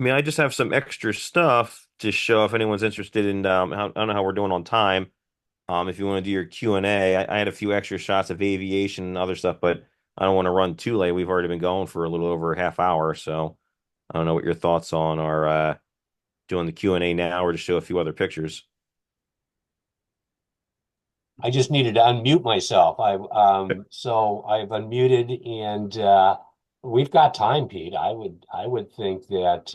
mean, I just have some extra stuff to show if anyone's interested in I don't know how we're doing on time. If you want to do your Q&A, I had a few extra shots of aviation and other stuff, but I don't want to run too late. We've already been going for a little over a half hour, so I don't know what your thoughts on are doing the Q&A now or to show a few other pictures. I just needed to unmute myself. So I've unmuted, and we've got time, Pete. I would think that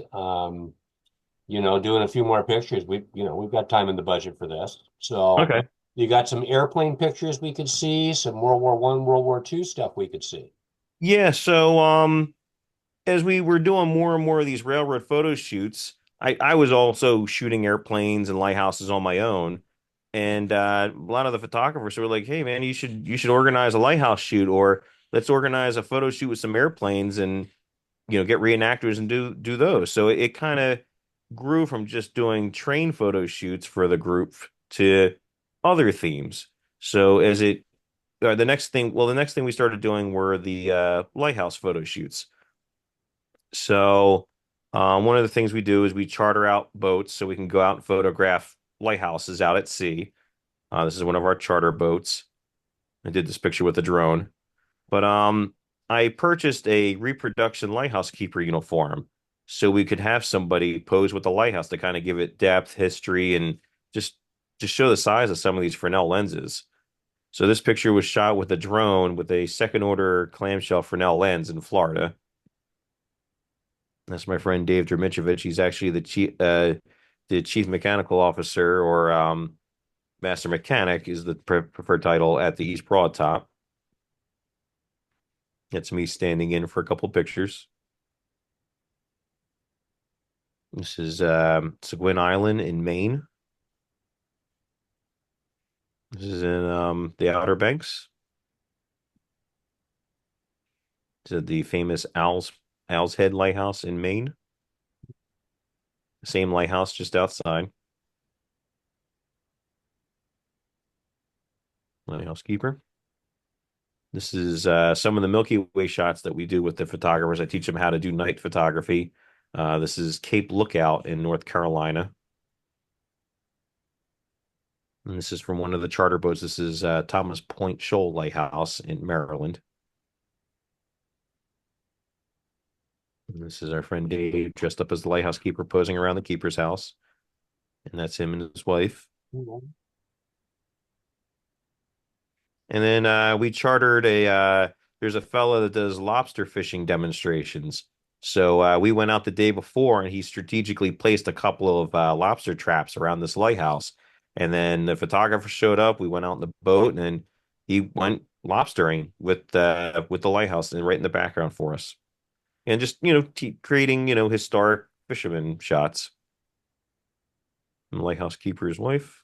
doing a few more pictures, we've got time in the budget for this. So Okay. you got some airplane pictures we could see, some World War I, World War II stuff we could see. Yeah, so as we were doing more and more of these railroad photo shoots, I was also shooting airplanes and lighthouses on my own. And a lot of the photographers were like, "Hey, man, you should organize a lighthouse shoot, or let's organize a photo shoot with some airplanes, and get reenactors and do those." So it kind of grew from just doing train photo shoots for the group to other themes. So as it the next thing we started doing were the lighthouse photo shoots. So one of the things we do is we charter out boats so we can go out and photograph lighthouses out at sea. This is one of our charter boats. I did this picture with a drone. But I purchased a reproduction lighthouse keeper uniform so we could have somebody pose with the lighthouse to kind of give it depth, history, and just show the size of some of these Fresnel lenses. So this picture was shot with a drone with a second order clamshell Fresnel lens in Florida. That's my friend Dave Drmichevich. He's actually the chief mechanical officer, or master mechanic is the preferred title at the East Broad Top. That's me standing in for a couple pictures. This is Seguin Island in Maine. This is in the Outer Banks. This is the famous Owl's Head Lighthouse in Maine. Same lighthouse just outside. Lighthouse keeper. This is some of the Milky Way shots that we do with the photographers. I teach them how to do night photography. This is Cape Lookout in North Carolina. And this is from one of the charter boats. This is Thomas Point Shoal Lighthouse in Maryland. And this is our friend Dave dressed up as the lighthouse keeper posing around the keeper's house. And that's him and his wife. Mm-hmm. And then we chartered there's a fella that does lobster fishing demonstrations. So we went out the day before, and he strategically placed a couple of lobster traps around this lighthouse. And then the photographer showed up. We went out in the boat, and then he went lobstering with the lighthouse and right in the background for us, and just t creating historic fisherman shots. And the lighthouse keeper's wife.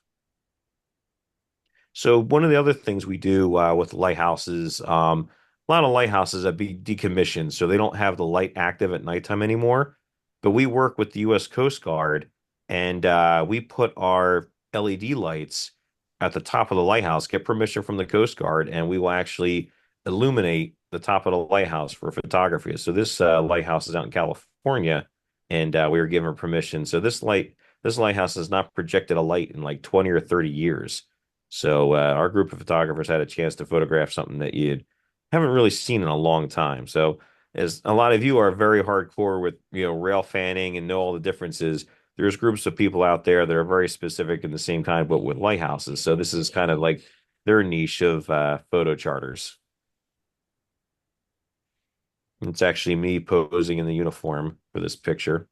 So one of the other things we do with lighthouses, a lot of lighthouses have been decommissioned, so they don't have the light active at nighttime anymore. But we work with the U.S. Coast Guard, and we put our LED lights at the top of the lighthouse, get permission from the Coast Guard, and we will actually illuminate the top of the lighthouse for photography. So this lighthouse is out in California, and we were given permission. So this lighthouse has not projected a light in like 20 or 30 years. So our group of photographers had a chance to photograph something that you haven't really seen in a long time. So as a lot of you are very hardcore with rail fanning and know all the differences, there's groups of people out there that are very specific in the same kind, but with lighthouses. So this is kind of like their niche of photo charters. It's actually me posing in the uniform for this picture.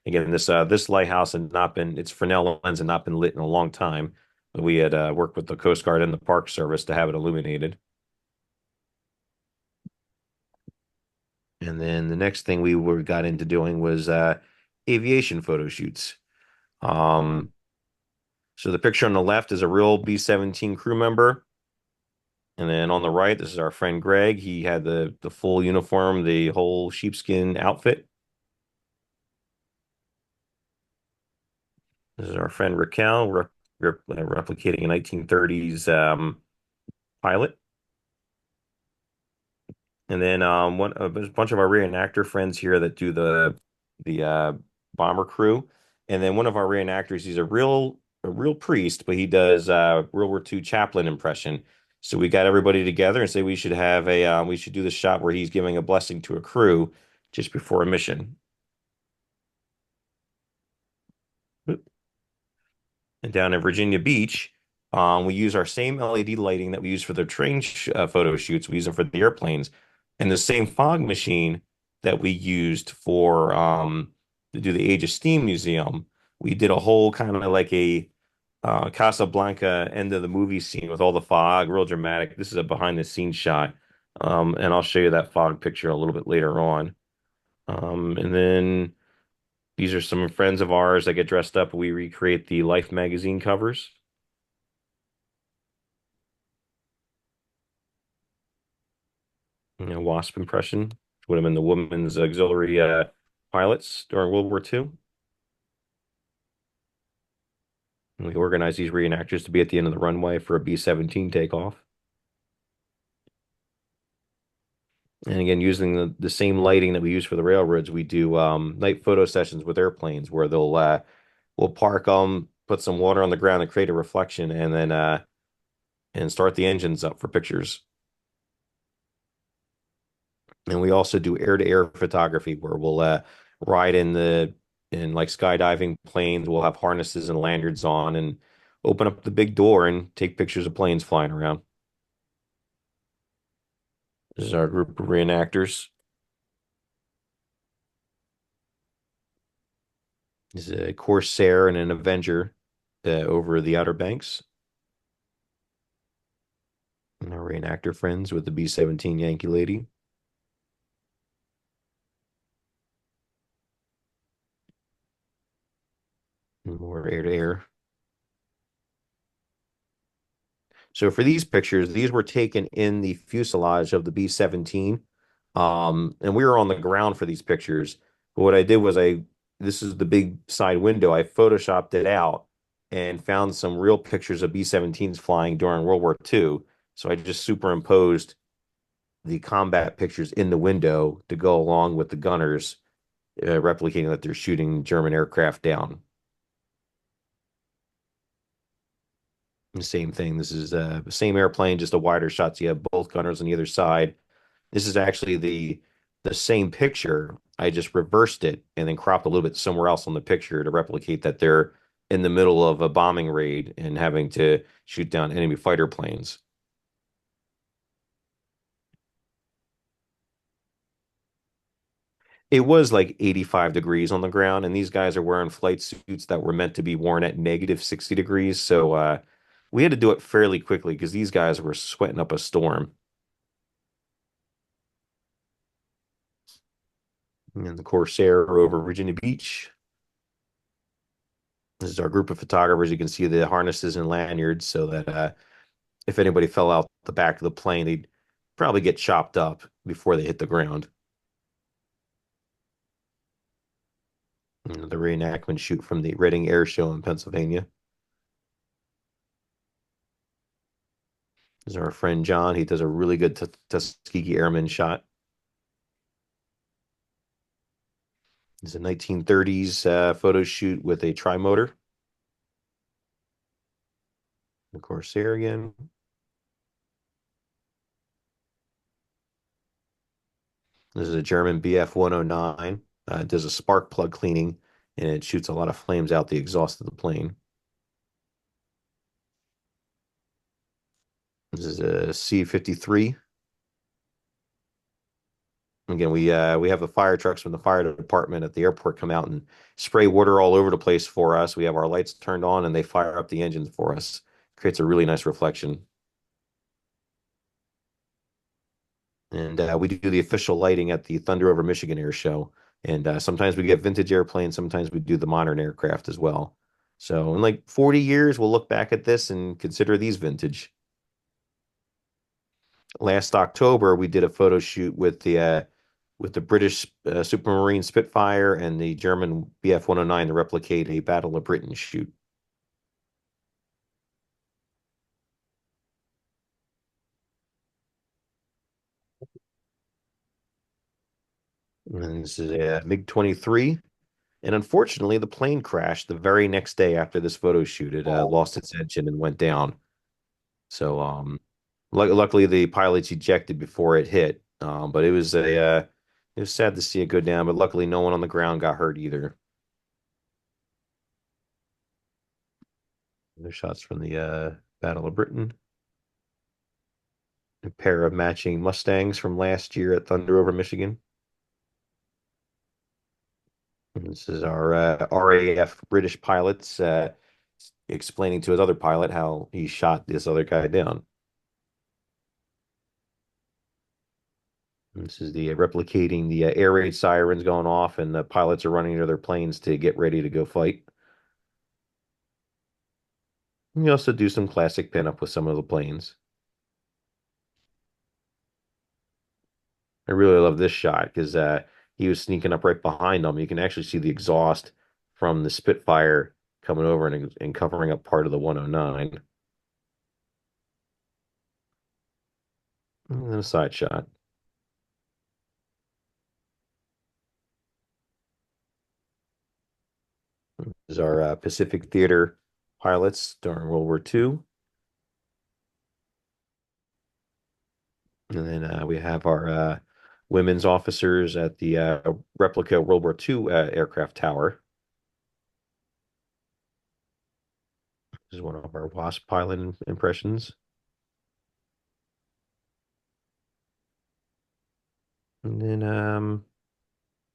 Again, this lighthouse had not been its Fresnel lens had not been lit in a long time. We had worked with the Coast Guard and the Park Service to have it illuminated. And then the next thing got into doing was aviation photo shoots. Um, so the picture on the left is a real B-17 crew member. And then on the right, this is our friend Greg. He had the full uniform, the whole sheepskin outfit. This is our friend Raquel, replicating a 1930s pilot. And then a bunch of our reenactor friends here that do the bomber crew. And then one of our reenactors, he's a real priest, but he does World War II chaplain impression. So we got everybody together and say we should have we should do the shot where he's giving a blessing to a crew just before a mission. And down in Virginia Beach, we use our same LED lighting that we use for the train photo shoots. We use them for the airplanes, and the same fog machine that we used for to do the Age of Steam Museum. We did a whole kind of like a Casablanca end of the movie scene with all the fog, real dramatic. This is a behind the scenes shot, and I'll show you that fog picture a little bit later on. And then these are some friends of ours that get dressed up. We recreate the Life magazine covers. Wasp impression, which would have been the women's auxiliary pilots during World War II. And we organized these reenactors to be at the end of the runway for a B-17 takeoff. And again, using the same lighting that we use for the railroads, we do night photo sessions with airplanes where we'll park them, put some water on the ground and create a reflection, and then and start the engines up for pictures. And we also do air-to-air photography where we'll ride in like skydiving planes. We'll have harnesses and lanyards on and open up the big door and take pictures of planes flying around. This is our group of reenactors. This is a Corsair and an Avenger over the Outer Banks. And our reenactor friends with the B-17 Yankee Lady. And more air-to-air. So for these pictures, these were taken in the fuselage of the B-17. And we were on the ground for these pictures. But what I did was this is the big side window. I photoshopped it out and found some real pictures of B-17s flying during World War II. So I just superimposed the combat pictures in the window to go along with the gunners, replicating that they're shooting German aircraft down. The same thing. This is the same airplane, just a wider shot. So you have both gunners on either side. This is actually the same picture. I just reversed it and then cropped a little bit somewhere else on the picture to replicate that they're in the middle of a bombing raid and having to shoot down enemy fighter planes. It was like 85 degrees on the ground, and these guys are wearing flight suits that were meant to be worn at negative 60 degrees. So we had to do it fairly quickly because these guys were sweating up a storm. And the Corsair over Virginia Beach. This is our group of photographers. You can see the harnesses and lanyards so that if anybody fell out the back of the plane, they'd probably get chopped up before they hit the ground. And the reenactment shoot from the Reading Air Show in Pennsylvania. This is our friend John. He does a really good Tuskegee Airman shot. It's a 1930s photo shoot with a tri-motor. The Corsair again. This is a German BF 109. It does a spark plug cleaning and it shoots a lot of flames out the exhaust of the plane. This is a C-53. Again, we have the fire trucks from the fire department at the airport come out and spray water all over the place for us. We have our lights turned on and they fire up the engines for us. Creates a really nice reflection. And we do the official lighting at the Thunder over Michigan Air Show. And sometimes we get vintage airplanes, sometimes we do the modern aircraft as well. So in like 40 years, we'll look back at this and consider these vintage. Last October, we did a photo shoot with the British Supermarine Spitfire and the German Bf 109 to replicate a Battle of Britain shoot. And this is a MiG-23. And unfortunately, the plane crashed the very next day after this photo shoot. It lost its engine and went down. So luckily the pilots ejected before it hit. But it was sad to see it go down, but luckily no one on the ground got hurt either. Other shots from the Battle of Britain. A pair of matching Mustangs from last year at Thunder over Michigan. And this is our RAF British pilots explaining to his other pilot how he shot this other guy down. This is the replicating the air raid sirens going off, and the pilots are running to their planes to get ready to go fight. We also do some classic pinup with some of the planes. I really love this shot because he was sneaking up right behind them. You can actually see the exhaust from the Spitfire coming over and covering up part of the 109. And then a side shot. This is our Pacific Theater pilots during World War II. And then we have our women's officers at the replica World War II aircraft tower. This is one of our WASP pilot impressions. And then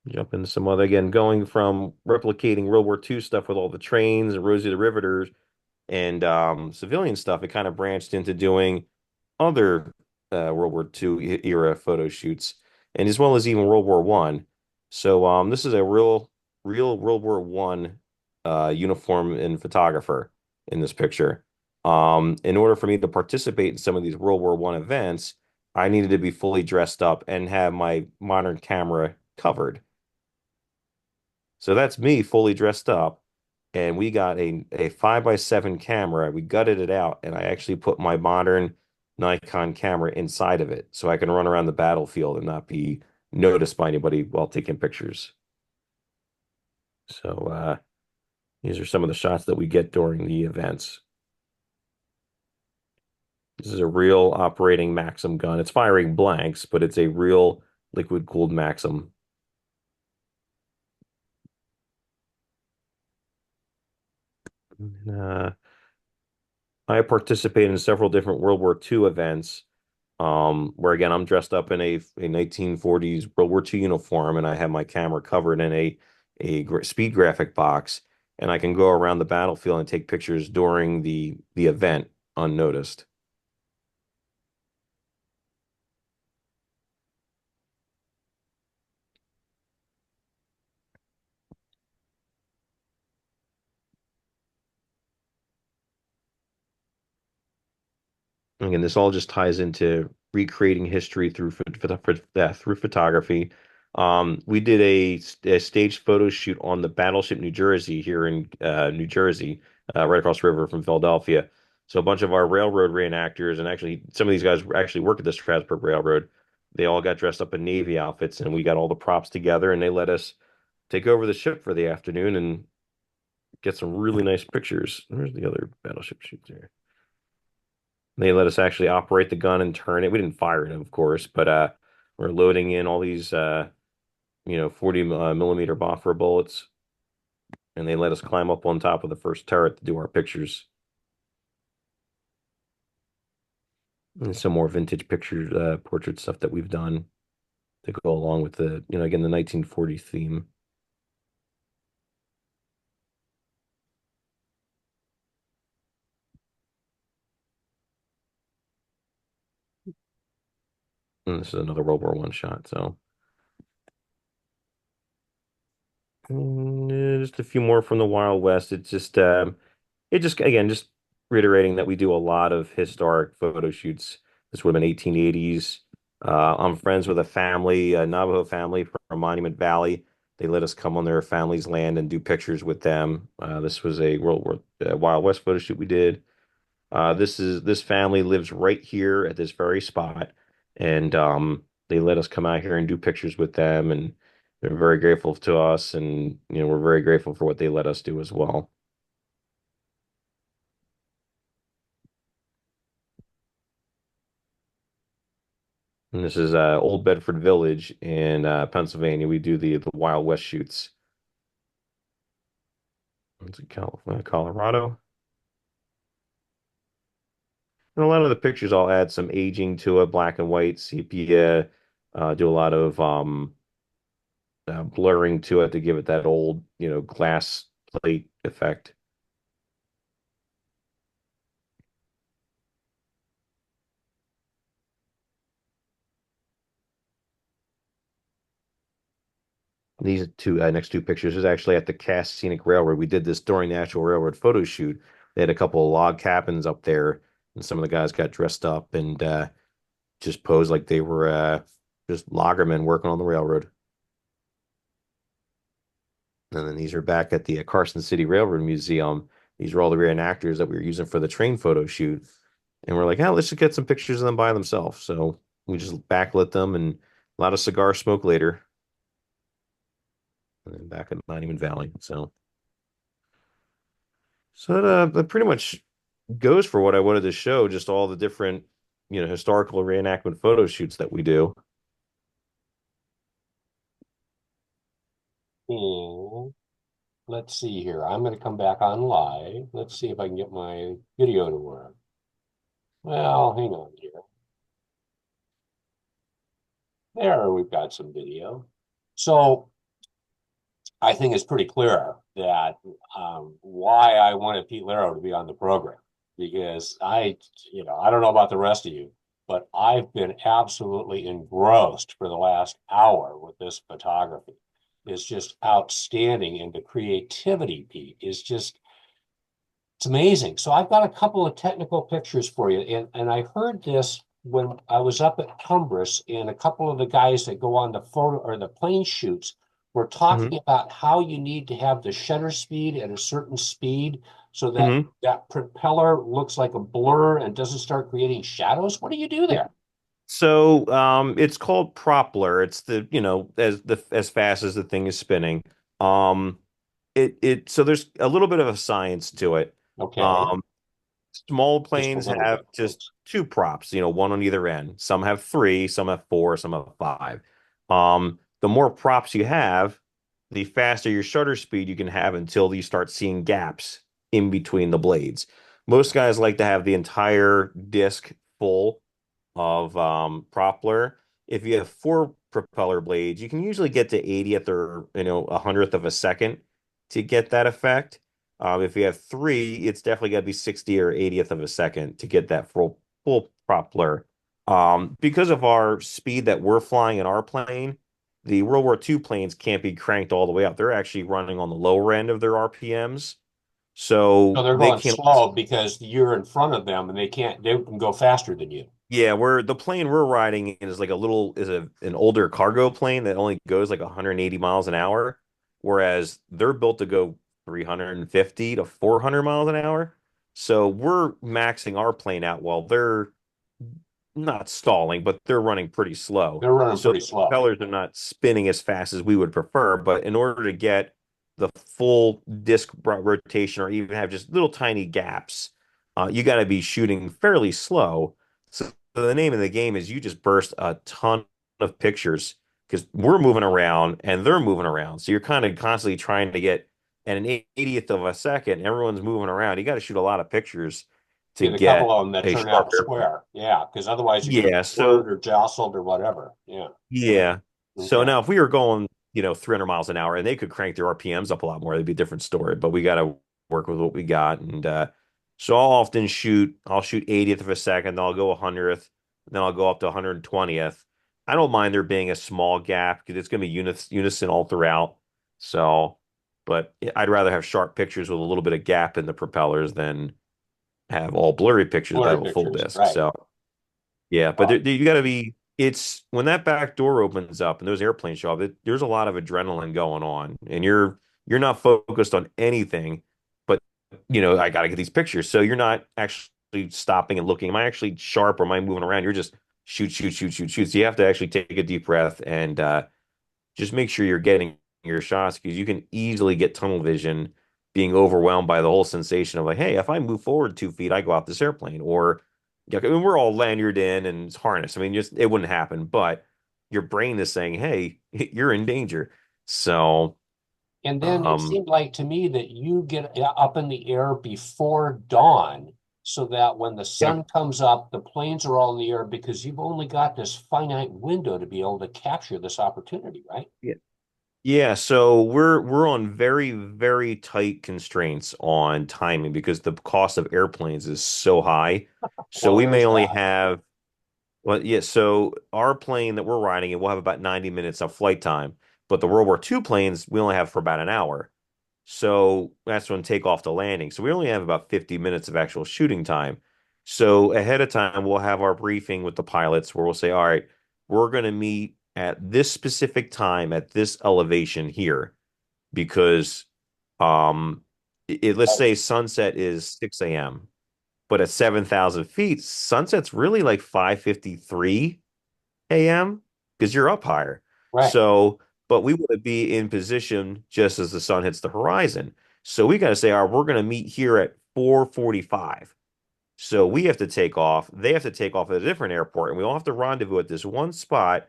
jump into some other, again, going from replicating World War II stuff with all the trains and Rosie the Riveters and civilian stuff, it kind of branched into doing other World War II era photo shoots, and as well as even World War One. So this is a real World War One uniform and photographer in this picture. In order for me to participate in some of these World War One events, I needed to be fully dressed up and have my modern camera covered. So that's me fully dressed up. And we got a 5x7 camera. We gutted it out, and I actually put my modern Nikon camera inside of it so I can run around the battlefield and not be noticed by anybody while taking pictures. So these are some of the shots that we get during the events. This is a real operating Maxim gun. It's firing blanks, but it's a real liquid-cooled Maxim. I participate in several different World War II events. where again I'm dressed up in a 1940s World War II uniform, and I have my camera covered in a speed graphic box, and I can go around the battlefield and take pictures during the event unnoticed. Again, this all just ties into recreating history through photography. We did a staged photo shoot on the Battleship New Jersey here in New Jersey, right across the river from Philadelphia. So a bunch of our railroad reenactors, and actually some of these guys actually work at the Strasburg Railroad. They all got dressed up in Navy outfits, and we got all the props together, and they let us take over the ship for the afternoon and get some really nice pictures. Where's the other battleship shoots here? They let us actually operate the gun and turn it. We didn't fire it, of course, but we're loading in all these 40 millimeter Boffer bullets, and they let us climb up on top of the first turret to do our pictures. And some more vintage picture portrait stuff that we've done to go along with the, again, the 1940 theme. And this is another World War I shot, so. Just a few more from the Wild West. Again, just reiterating that we do a lot of historic photo shoots. This would have been 1880s. I'm friends with a Navajo family from Monument Valley. They let us come on their family's land and do pictures with them. This was a World War Wild West photo shoot we did. This family lives right here at this very spot, and they let us come out here and do pictures with them, and they're very grateful to us, and we're very grateful for what they let us do as well. And this is Old Bedford Village in Pennsylvania. We do the Wild West shoots. It's in California, Colorado. And a lot of the pictures I'll add some aging to it, black and white, sepia, do a lot of blurring to it to give it that old, glass plate effect. These two next two pictures is actually at the Cass Scenic Railroad. We did this during the actual railroad photo shoot. They had a couple of log cabins up there, and some of the guys got dressed up and just posed like they were just loggermen working on the railroad. And then these are back at the Carson City Railroad Museum. These are all the reenactors that we were using for the train photo shoot. And we're like, oh, let's just get some pictures of them by themselves. So we just backlit them, and a lot of cigar smoke later. And then back at Monument Valley. So that pretty much goes for what I wanted to show, just all the different, historical reenactment photo shoots that we do. And let's see here. I'm going to come back on live. Let's see if I can get my video to work. Well, hang on here. There, we've got some video. So I think it's pretty clear that why I wanted Pete Lerro to be on the program, because I don't know about the rest of you, but I've been absolutely engrossed for the last hour with this photography. It's just outstanding, and the creativity, Pete, is just, it's amazing. So I've got a couple of technical pictures for you, and I heard this when I was up at Cumbres, and a couple of the guys that go on the photo or the plane shoots were talking about how you need to have the shutter speed at a certain speed so that that propeller looks like a blur and doesn't start creating shadows. What do you do there? So it's called prop blur. It's as fast as the thing is spinning. So there's a little bit of a science to it. Okay. Small Just a planes little have bit, just folks. two props, one on either end. Some have three, some have four, some have five. The more props you have, the faster your shutter speed you can have until you start seeing gaps in between the blades. Most guys like to have the entire disc full, of propeller. If you have four propeller blades, you can usually get to 80th or 100th of a second to get that effect. If you have three, it's definitely got to be 60 or 80th of a second to get that full propeller. Because of our speed that we're flying in our plane, the World War II planes can't be cranked all the way up. They're actually running on the lower end of their RPMs. So So they're they going can slow because you're in front of them and they can go faster than you. Yeah, the plane we're riding in is like an older cargo plane that only goes like 180 miles an hour, whereas they're built to go 350 to 400 miles an hour. So we're maxing our plane out while they're not stalling, but they're running pretty slow. They're running So pretty the slow. propellers are not spinning as fast as we would prefer, but in order to get the full disc rotation or even have just little tiny gaps, you got to be shooting fairly slow. So the name of the game is you just burst a ton of pictures because we're moving around and they're moving around. So you're kind of constantly trying to get at an 80th of a second, everyone's moving around. You got to shoot a lot of pictures to Get a couple get of them that a turn sharp out airplane. square. Yeah, because otherwise you're going to Yeah, get slurred so or jostled or whatever. Yeah. yeah. So Okay. now if we were going, 300 miles an hour and they could crank their RPMs up a lot more, it'd be a different story. But we got to work with what we got. And so I'll shoot 80th of a second, then I'll go 100th, then I'll go up to 120th. I don't mind there being a small gap because it's going to be unison all throughout. So, but I'd rather have sharp pictures with a little bit of gap in the propellers than have all blurry pictures but Blurry have a full pictures. disc. Right. So, yeah, but you got to be. It's when that back door opens up and those airplanes show up. There's a lot of adrenaline going on, and you're not focused on anything. But I got to get these pictures, so you're not actually stopping and looking. Am I actually sharp or am I moving around? You're just shoot, shoot, shoot, shoot, shoot. So you have to actually take a deep breath and just make sure you're getting your shots because you can easily get tunnel vision, being overwhelmed by the whole sensation of like, hey, if I move forward 2 feet, I go off this airplane, or yeah, I mean, we're all lanyarded in and it's harnessed. I mean, just it wouldn't happen, but your brain is saying, "Hey, you're in danger." So, And then it um, seemed like to me that you get up in the air before dawn so that when the yeah, sun comes up, the planes are all in the air because you've only got this finite window to be able to capture this opportunity, right? yeah, yeah. So we're on very, very tight constraints on timing because the cost of airplanes is so high. So Well, we may there's only that. have Well, yeah, so our plane that we're riding it will have about 90 minutes of flight time, but the World War II planes we only have for about an hour. So that's when takeoff to landing. So we only have about 50 minutes of actual shooting time. So ahead of time, we'll have our briefing with the pilots where we'll say, all right, we're going to meet at this specific time at this elevation here because let's say sunset is 6 a.m. But at 7,000 feet, sunset's really like 5:53 a.m. because you're up higher. Right. So, but we want to be in position just as the sun hits the horizon. So we got to say, all right, we're going to meet here at 4:45. So we have to take off. They have to take off at a different airport, and we all have to rendezvous at this one spot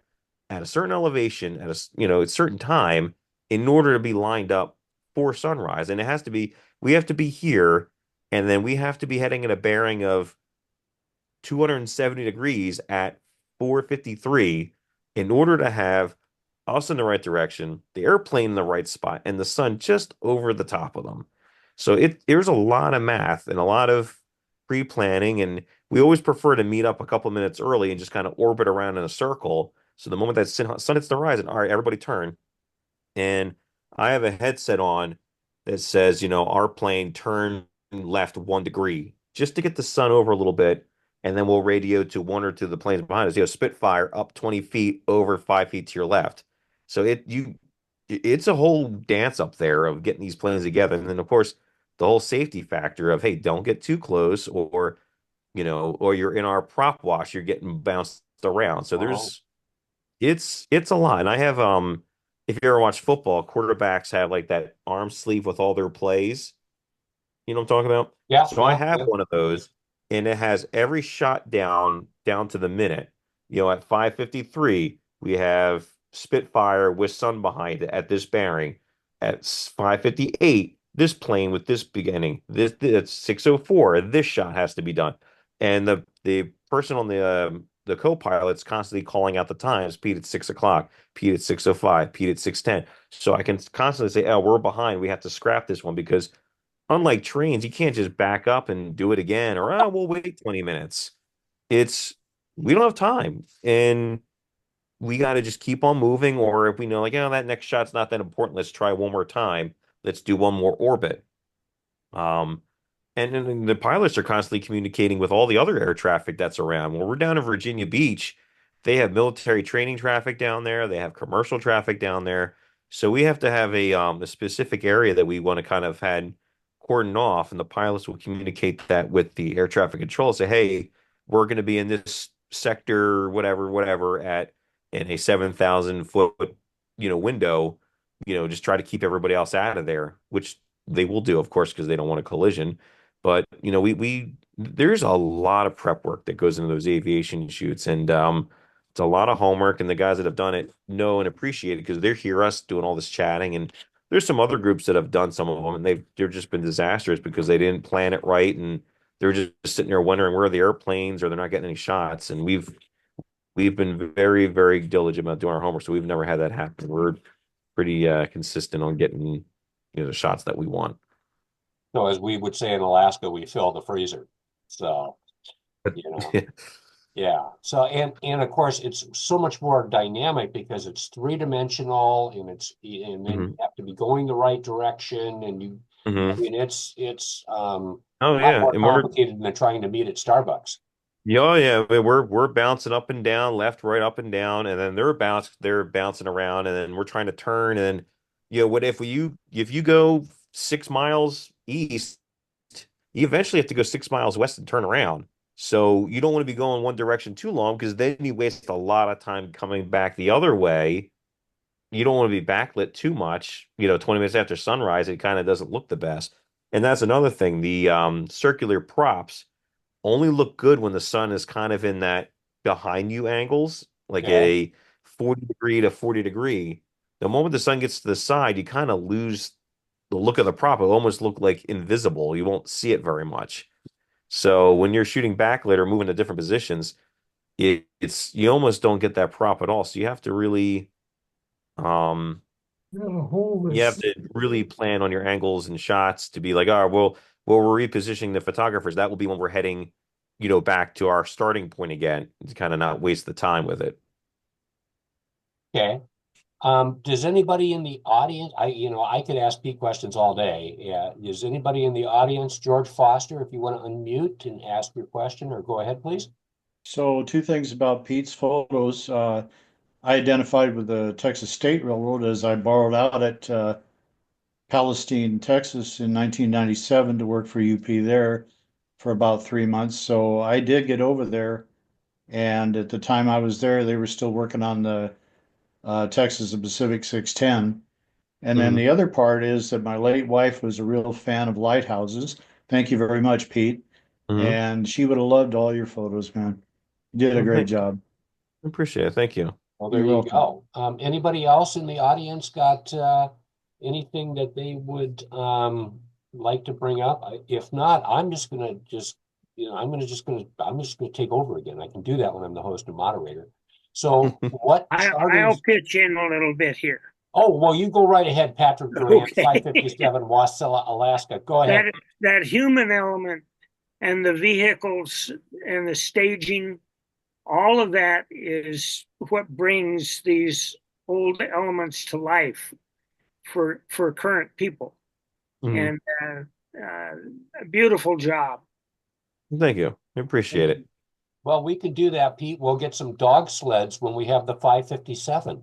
at a certain elevation at a certain time in order to be lined up for sunrise. And it has to be we have to be here, and then we have to be heading in a bearing of 270 degrees at 4:53 in order to have us in the right direction, the airplane in the right spot, and the sun just over the top of them. So there's a lot of math and a lot of pre-planning, and we always prefer to meet up a couple minutes early and just kind of orbit around in a circle. So the moment that sun hits the horizon, all right, everybody turn. And I have a headset on that says, our plane turn left 1 degree just to get the sun over a little bit. And then we'll radio to one or two of the planes behind us, Spitfire up 20 feet over 5 feet to your left. So it's a whole dance up there of getting these planes together. And then of course the whole safety factor of, hey, don't get too close or you're in our prop wash, you're getting bounced around. So Oh, it's a lot. And I have if you ever watch football, quarterbacks have like that arm sleeve with all their plays. You know what I'm talking about? yeah, So I yeah, have yeah. one of those and it has every shot down to the minute. At 5:53, we have Spitfire with sun behind it at this bearing. At 5:58, this plane with this beginning. This at 6:04, this shot has to be done. And the person on the co-pilot's constantly calling out the times. Pete at 6 o'clock, Pete at 6:05, Pete at 6:10. So I can constantly say, "Oh, we're behind. We have to scrap this one," because unlike trains, you can't just back up and do it again, or we'll wait 20 minutes. It's we don't have time, and we got to just keep on moving. Or if we know, like, that next shot's not that important, let's try one more time. Let's do one more orbit. Um, and the pilots are constantly communicating with all the other air traffic that's around. When we're down in Virginia Beach, they have military training traffic down there. They have commercial traffic down there. So we have to have a specific area that we want to kind of had cordoned off, and the pilots will communicate that with the air traffic control. Say, hey, we're going to be in this sector, whatever, whatever, at in a 7,000 foot, window. Just try to keep everybody else out of there, which they will do, of course, because they don't want a collision. But we there's a lot of prep work that goes into those aviation shoots, and it's a lot of homework. And the guys that have done it know and appreciate it because they hear us doing all this chatting. And there's some other groups that have done some of them, and they've just been disastrous because they didn't plan it right, and they're just sitting there wondering where are the airplanes, or they're not getting any shots. And we've been very, very diligent about doing our homework, so we've never had that happen. We're pretty consistent on getting the shots that we want. So as we would say in Alaska, we fill the freezer. So, yeah. So and of course it's so much more dynamic because it's three-dimensional, and then you Mhm. have to be going the right direction, and I Mhm. mean it's Oh a lot yeah, more and complicated than trying to meet at Starbucks. oh yeah, I mean, we're bouncing up and down, left, right, up and down, and then they're bouncing around, and then we're trying to turn, and then what if you go 6 miles east, you eventually have to go 6 miles west and turn around. So you don't want to be going one direction too long because then you waste a lot of time coming back the other way. You don't want to be backlit too much. 20 minutes after sunrise, it kind of doesn't look the best. And that's another thing. The circular props only look good when the sun is kind of in that behind you angles, like Okay. a 40 degree to 40 degree. The moment the sun gets to the side, you kind of lose the look of the prop. It almost look like invisible. You won't see it very much. So when you're shooting backlit or moving to different positions, it's you almost don't get that prop at all. So you have to really um you have to really plan on your angles and shots to be like, oh, well, we're repositioning the photographers. That will be when we're heading, back to our starting point again to kind of not waste the time with it. Okay. Does anybody in the audience, I could ask Pete questions all day. Yeah. Is anybody in the audience, George Foster, if you want to unmute and ask your question, or go ahead, please? So, two things about Pete's photos. I identified with the Texas State Railroad as I borrowed out at Palestine, Texas in 1997 to work for UP there for about 3 months. So I did get over there. And at the time I was there, they were still working on the Texas and Pacific 610. And then Mhm. the other part is that my late wife was a real fan of lighthouses. Thank you very much, Pete. Mhm. And she would have loved all your photos, man. You did a Well, great thank job. I appreciate it. Thank you. Well, there You're you welcome. go. Anybody else in the audience got anything that they would like to bring up? If not, I'm just gonna just, I'm just gonna take over again. I can do that when I'm the host and moderator. So what I'll charters? pitch in a little bit here. Oh, well, you go right ahead, Patrick Duran, Okay. 557 Wasilla, Alaska. Go ahead. That human element and the vehicles and the staging, all of that is what brings these old elements to life for current people. Mhm. And a beautiful job. Thank you. I appreciate it. Well, we could do that, Pete. We'll get some dog sleds when we have the 557.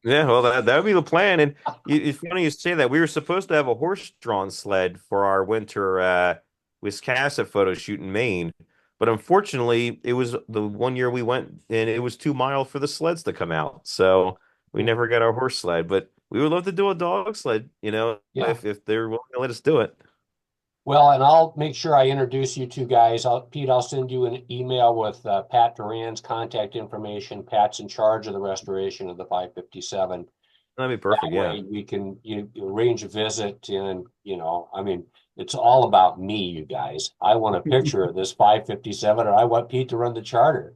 Yeah, well, that would be the plan. And it's funny you say that. We were supposed to have a horse-drawn sled for our winter Wiscasset photo shoot in Maine, but unfortunately, it was the one year we went, and it was too mild for the sleds to come out, so we never got our horse sled. But we would love to do a dog sled, Yeah. if they're willing to let us do it. Well, and I'll make sure I introduce you two guys. Pete, I'll send you an email with Pat Duran's contact information. Pat's in charge of the restoration of the 557. That'd be That perfect. Yeah. way we can you arrange a visit, and I mean, It's all about me, you guys. I want a picture of this 557, or I want Pete to run the charter.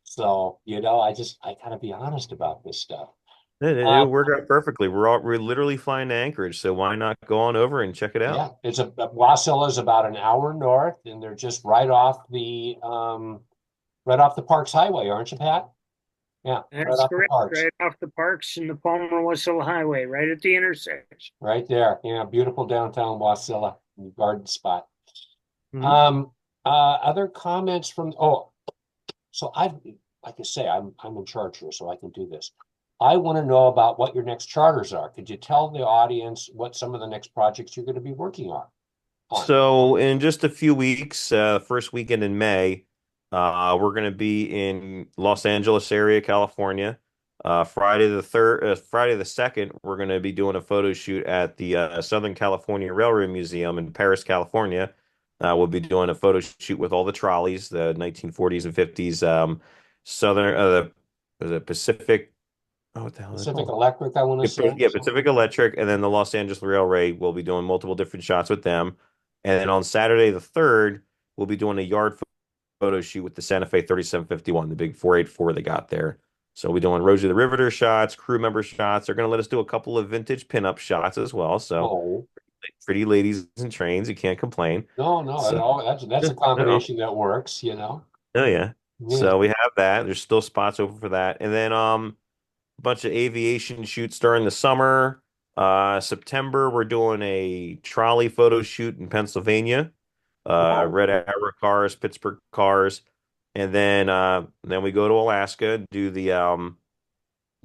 So, I gotta be honest about this stuff. It Um, worked out perfectly. We're literally flying to Anchorage, so why not go on over and check it out? yeah, Wasilla is about an hour north, and they're just right off the Parks Highway, aren't you, Pat? Yeah, right That's off the correct. Parks, Right off the Parks and the Palmer Whistle Highway, right at the intersection. right there. Yeah, beautiful downtown Wasilla, garden spot. Mhm. Um, Other comments from, so like I say, I'm in charge here, so I can do this. I want to know about what your next charters are. Could you tell the audience what some of the next projects you're going to be working on? So in just a few weeks, first weekend in May, we're going to be in Los Angeles area, California. Friday the 2nd, we're going to be doing a photo shoot at the Southern California Railroad Museum in Paris, California. We'll be doing a photo shoot with all the trolleys, the 1940s and 50s Southern, was it Pacific? Oh, what the hell is it Pacific called? Electric, I want to say. Yeah, Pacific Electric, and then the Los Angeles Railway. We'll be doing multiple different shots with them. And then on Saturday the 3rd, we'll be doing a yard photo shoot with the Santa Fe 3751, the big 484 they got there. So we'll be doing Rosie the Riveter shots, crew member shots. They're going to let us do a couple of vintage pinup shots as well. So Oh, pretty ladies in trains, you can't complain. no, So, that's a no, combination that works. oh yeah. Yeah. So we have that. There's still spots open for that. And then a bunch of aviation shoots during the summer. September, we're doing a trolley photo shoot in Pennsylvania. Oh, Red Arrow cars, Pittsburgh cars, and then we go to Alaska, do the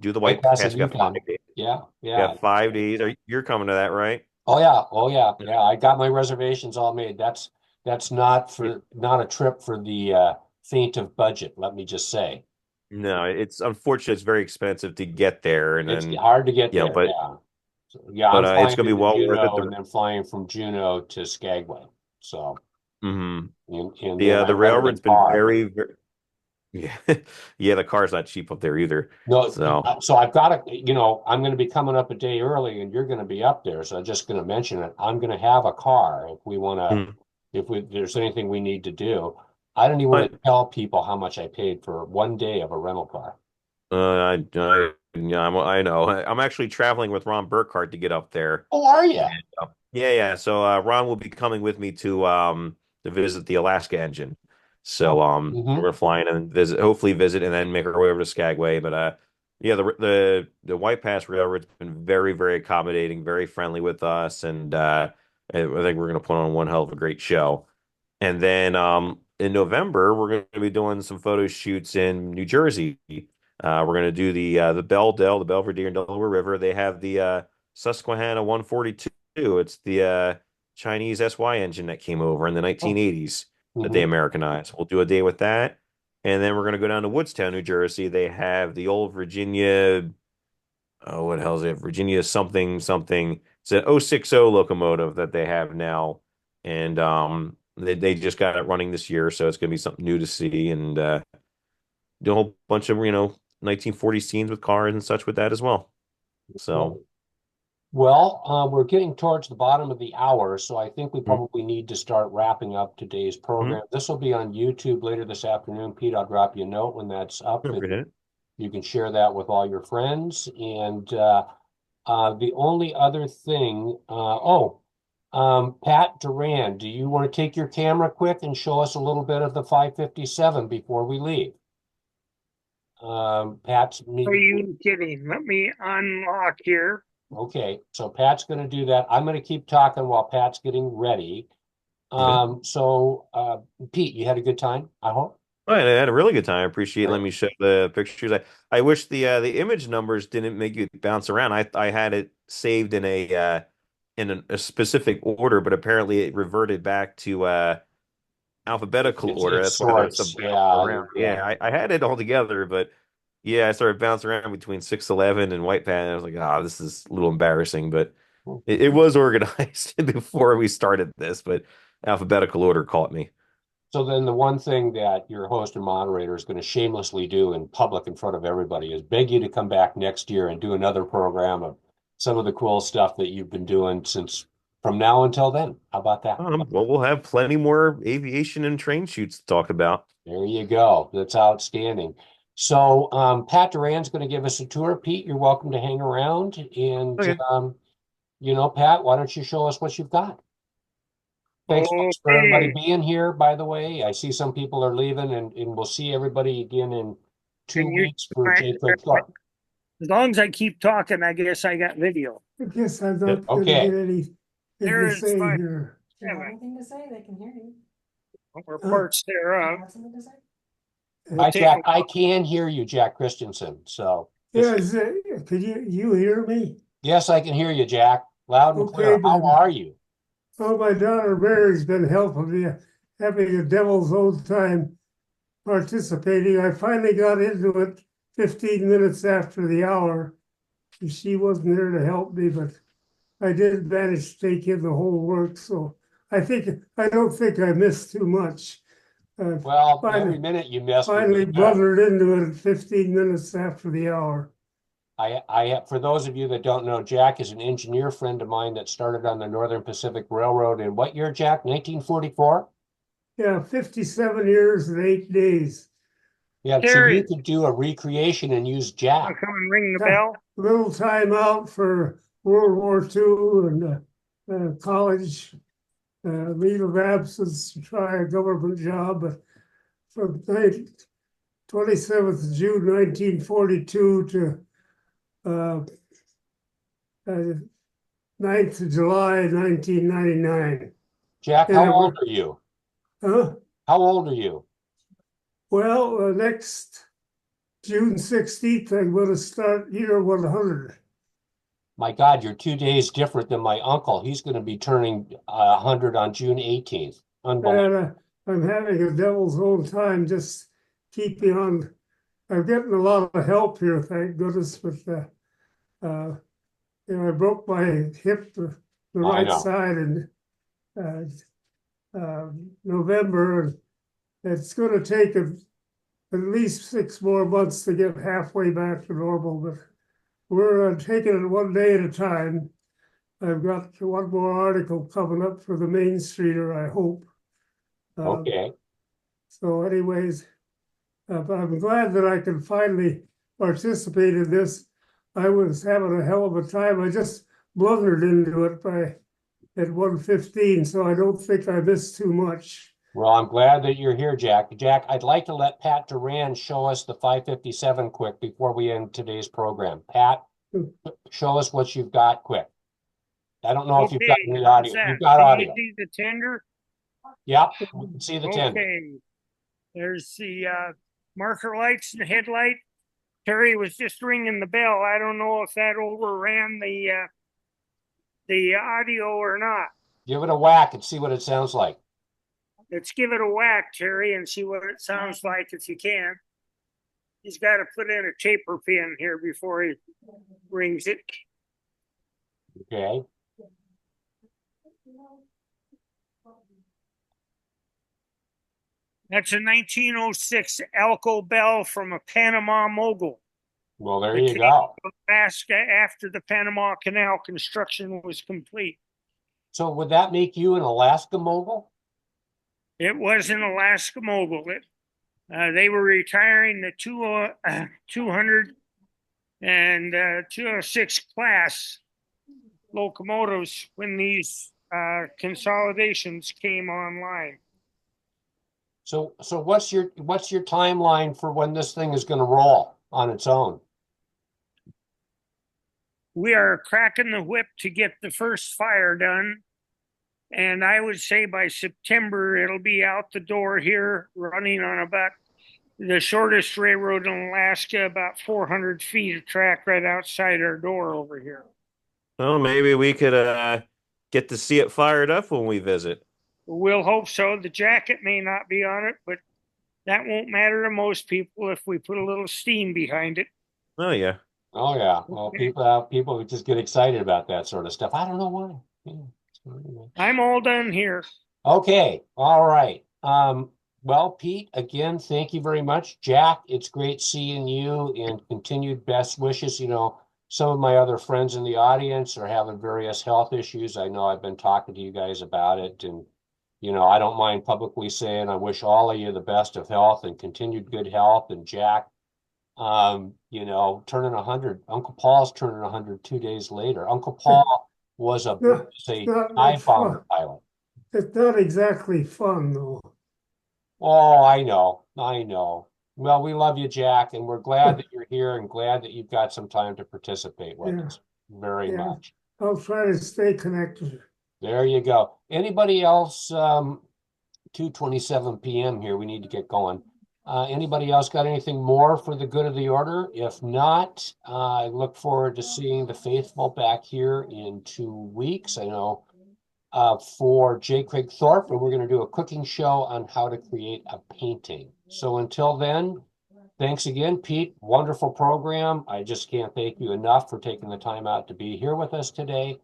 White White Pass Pass. and We got Yukon. 5 days. Yeah, We yeah. got 5 days. You're coming to that, right? Oh yeah, yeah. I got my reservations all made. That's not a trip for the faint of budget, let me just say. No, it's unfortunate. It's very expensive to get there, and It's then hard to get you know, there, but yeah. So, yeah, but I'm it's flying gonna be into well worth it. Juneau and then flying from Juneau to Skagway. So, Mhm. and then I The rented a railroad's been car. very yeah, yeah. The car's not cheap up there either. No, So so I've got I'm going to be coming up a day early and you're going to be up there. So I'm just going to mention it. I'm going to have a car if we want to, mm. there's anything we need to do. I don't even want But to tell people how much I paid for one day of a rental car. yeah, I know. I'm actually traveling with Ron Burkhart to get up there. Oh, are you? Yeah, yeah. So Ron will be coming with me to visit the Alaska engine. So Oh, we're flying and hopefully visit, and then make our way over to Skagway. But yeah, the White Pass Railroad's been very, very accommodating, very friendly with us, and I think we're gonna put on one hell of a great show. And then in November, we're going to be doing some photo shoots in New Jersey. We're going to do the the Belvedere and Delaware River. They have the Susquehanna 142. It's the Chinese SY engine that came over in the Oh, 1980s that they hmm. Americanized. We'll do a day with that. And then we're going to go down to Woodstown, New Jersey. They have the old Virginia, oh, what the hell is it? Virginia something something. It's an 060 locomotive that they have now. And they just got it running this year, so it's going to be something new to see, and do a whole bunch of 1940 scenes with cars and such with that as well. So, Well, we're getting towards the bottom of the hour, so I think we mm, probably need to start wrapping up today's mm, program. This will be on YouTube later this afternoon. Pete, I'll drop you a note when that's up, don't and forget it. you can share that with all your friends. And the only other thing, Pat Duran, do you want to take your camera quick and show us a little bit of the 557 before we leave? Pat's Are me. you kidding? Let me unlock here. Okay, so Pat's going to do that. I'm going to keep talking while Pat's getting ready. Okay. Pete, you had a good time, I hope. All right, I had a really good time. I appreciate Right. letting me show the pictures. I wish the image numbers didn't make you bounce around. I had it saved in a specific order, but apparently it reverted back to alphabetical order. It's That's why there's sorts. some bounce Yeah, around. yeah. Yeah, I had it all together, but yeah, I started bouncing around between 611 and White Pad. And I was like, this is a little embarrassing, but it was organized before we started this, but alphabetical order caught me. So then the one thing that your host and moderator is going to shamelessly do in public in front of everybody is beg you to come back next year and do another program of some of the cool stuff that you've been doing since from now until then. How about that? Well, we'll have plenty more aviation and train shoots to talk about. There you go. That's outstanding. So Pat Duran's going to give us a tour. Pete, you're welcome to hang around. And, Okay. Pat, why don't you show us what you've got? Thanks for everybody Okay. being here, by the way. I see some people are leaving, and we'll see everybody again in 2 And you, weeks for J-Fred Clark. as long as I keep talking, I guess I got video. I guess I'm Yep. not gonna Okay. get anything There to is say my- here. Do you have anything to say? They can hear you. Reports Do you thereof. have something to say? Hi, Jack. I can hear you, Jack Christensen. So, Yeah, could you hear me? yes, I can hear you, Jack. Loud and clear. Okay, How but are you? oh, my daughter Mary's been helping me, having a devil's old time participating. I finally got into it 15 minutes after the hour. She wasn't there to help me, but I did manage to take in the whole work. So I don't think I missed too much. Well, every minute you missed. Finally blundered into it 15 minutes after the hour. For those of you that don't know, Jack is an engineer friend of mine that started on the Northern Pacific Railroad in what year, Jack? 1944? Yeah, 57 years and 8 days. Yeah, so you could do a recreation and use I'll Jack. come and ring the bell. Little time out for World War II and college, leave of absence to try a government job. But from 27th of June 1942 to 9th of July 1999. Jack, how old are you? Huh? How old are you? Well, next June 16th, I'm going to start year 100. My God, you're 2 days different than my uncle. He's going to be turning 100 on June 18th. Unbelievable. And I'm having a devil's own time just keeping on. I'm getting a lot of help here, thank goodness. But I broke my hip, the right side, in November. And it's going to take at least 6 more months to get halfway back to normal. But we're taking it one day at a time. I've got one more article coming up for the Main Streeter, I hope. Okay. So anyways, but I'm glad that I can finally participate in this. I was having a hell of a time. I just blundered into it at 1:15, so I don't think I missed too much. Well, I'm glad that you're here, Jack. Jack, I'd like to let Pat Duran show us the 557 quick before we end today's program. Pat, show us what you've got quick. I don't know if you've got any audio. You've got audio. Can you see the tender? Yep, we can see the tender. Okay. There's the marker lights and headlight. Terry was just ringing the bell. I don't know if that overran the audio or not. Give it a whack and see what it sounds like. Let's give it a whack, Terry, and see what it sounds like if you can. He's got to put in a taper pin here before he rings it. Okay. That's a 1906 Alco bell from a Panama mogul. Well, there you go. Alaska after the Panama Canal construction was complete. So would that make you an Alaska mogul? It was an Alaska mogul. They were retiring the 200 and 206 class locomotives when these consolidations came online. So what's your timeline for when this thing is going to roll on its own? We are cracking the whip to get the first fire done. And I would say by September, it'll be out the door here, running on about the shortest railroad in Alaska, about 400 feet of track right outside our door over here. Well, maybe we could get to see it fired up when we visit. We'll hope so. The jacket may not be on it, but that won't matter to most people if we put a little steam behind it. Oh, yeah. Oh, yeah. Well, people just get excited about that sort of stuff. I don't know why. Yeah. I'm all done here. Okay. All right. Well, Pete, again, thank you very much. Jack, it's great seeing you and continued best wishes. some of my other friends in the audience are having various health issues. I know I've been talking to you guys about it, and I don't mind publicly saying I wish all of you the best of health and continued good health. And Jack, turning 100. Uncle Paul's turning 100 2 days later. Uncle Paul was a Not dive much bomber fun. pilot. It's not exactly fun though. Oh, I know. I know. Well, we love you, Jack, and we're glad that you're here and glad that you've got some time to participate with Yeah, us. Very yeah. much. I'll try to stay connected. There you go. Anybody else? 2:27 p.m. here. We need to get going. Anybody else got anything more for the good of the order? If not, I look forward to seeing the faithful back here in 2 weeks. I know for J. Craig Thorpe, and we're going to do a cooking show on how to create a painting. So until then, thanks again, Pete. Wonderful program. I just can't thank you enough for taking the time out to be here with us today.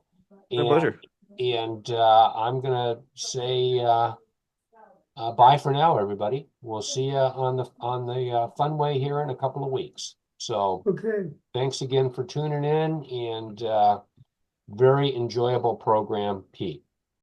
My pleasure. And I'm going to say bye for now, everybody. We'll see you on the Funway here in a couple of weeks. So Okay. thanks again for tuning in, and very enjoyable program, Pete.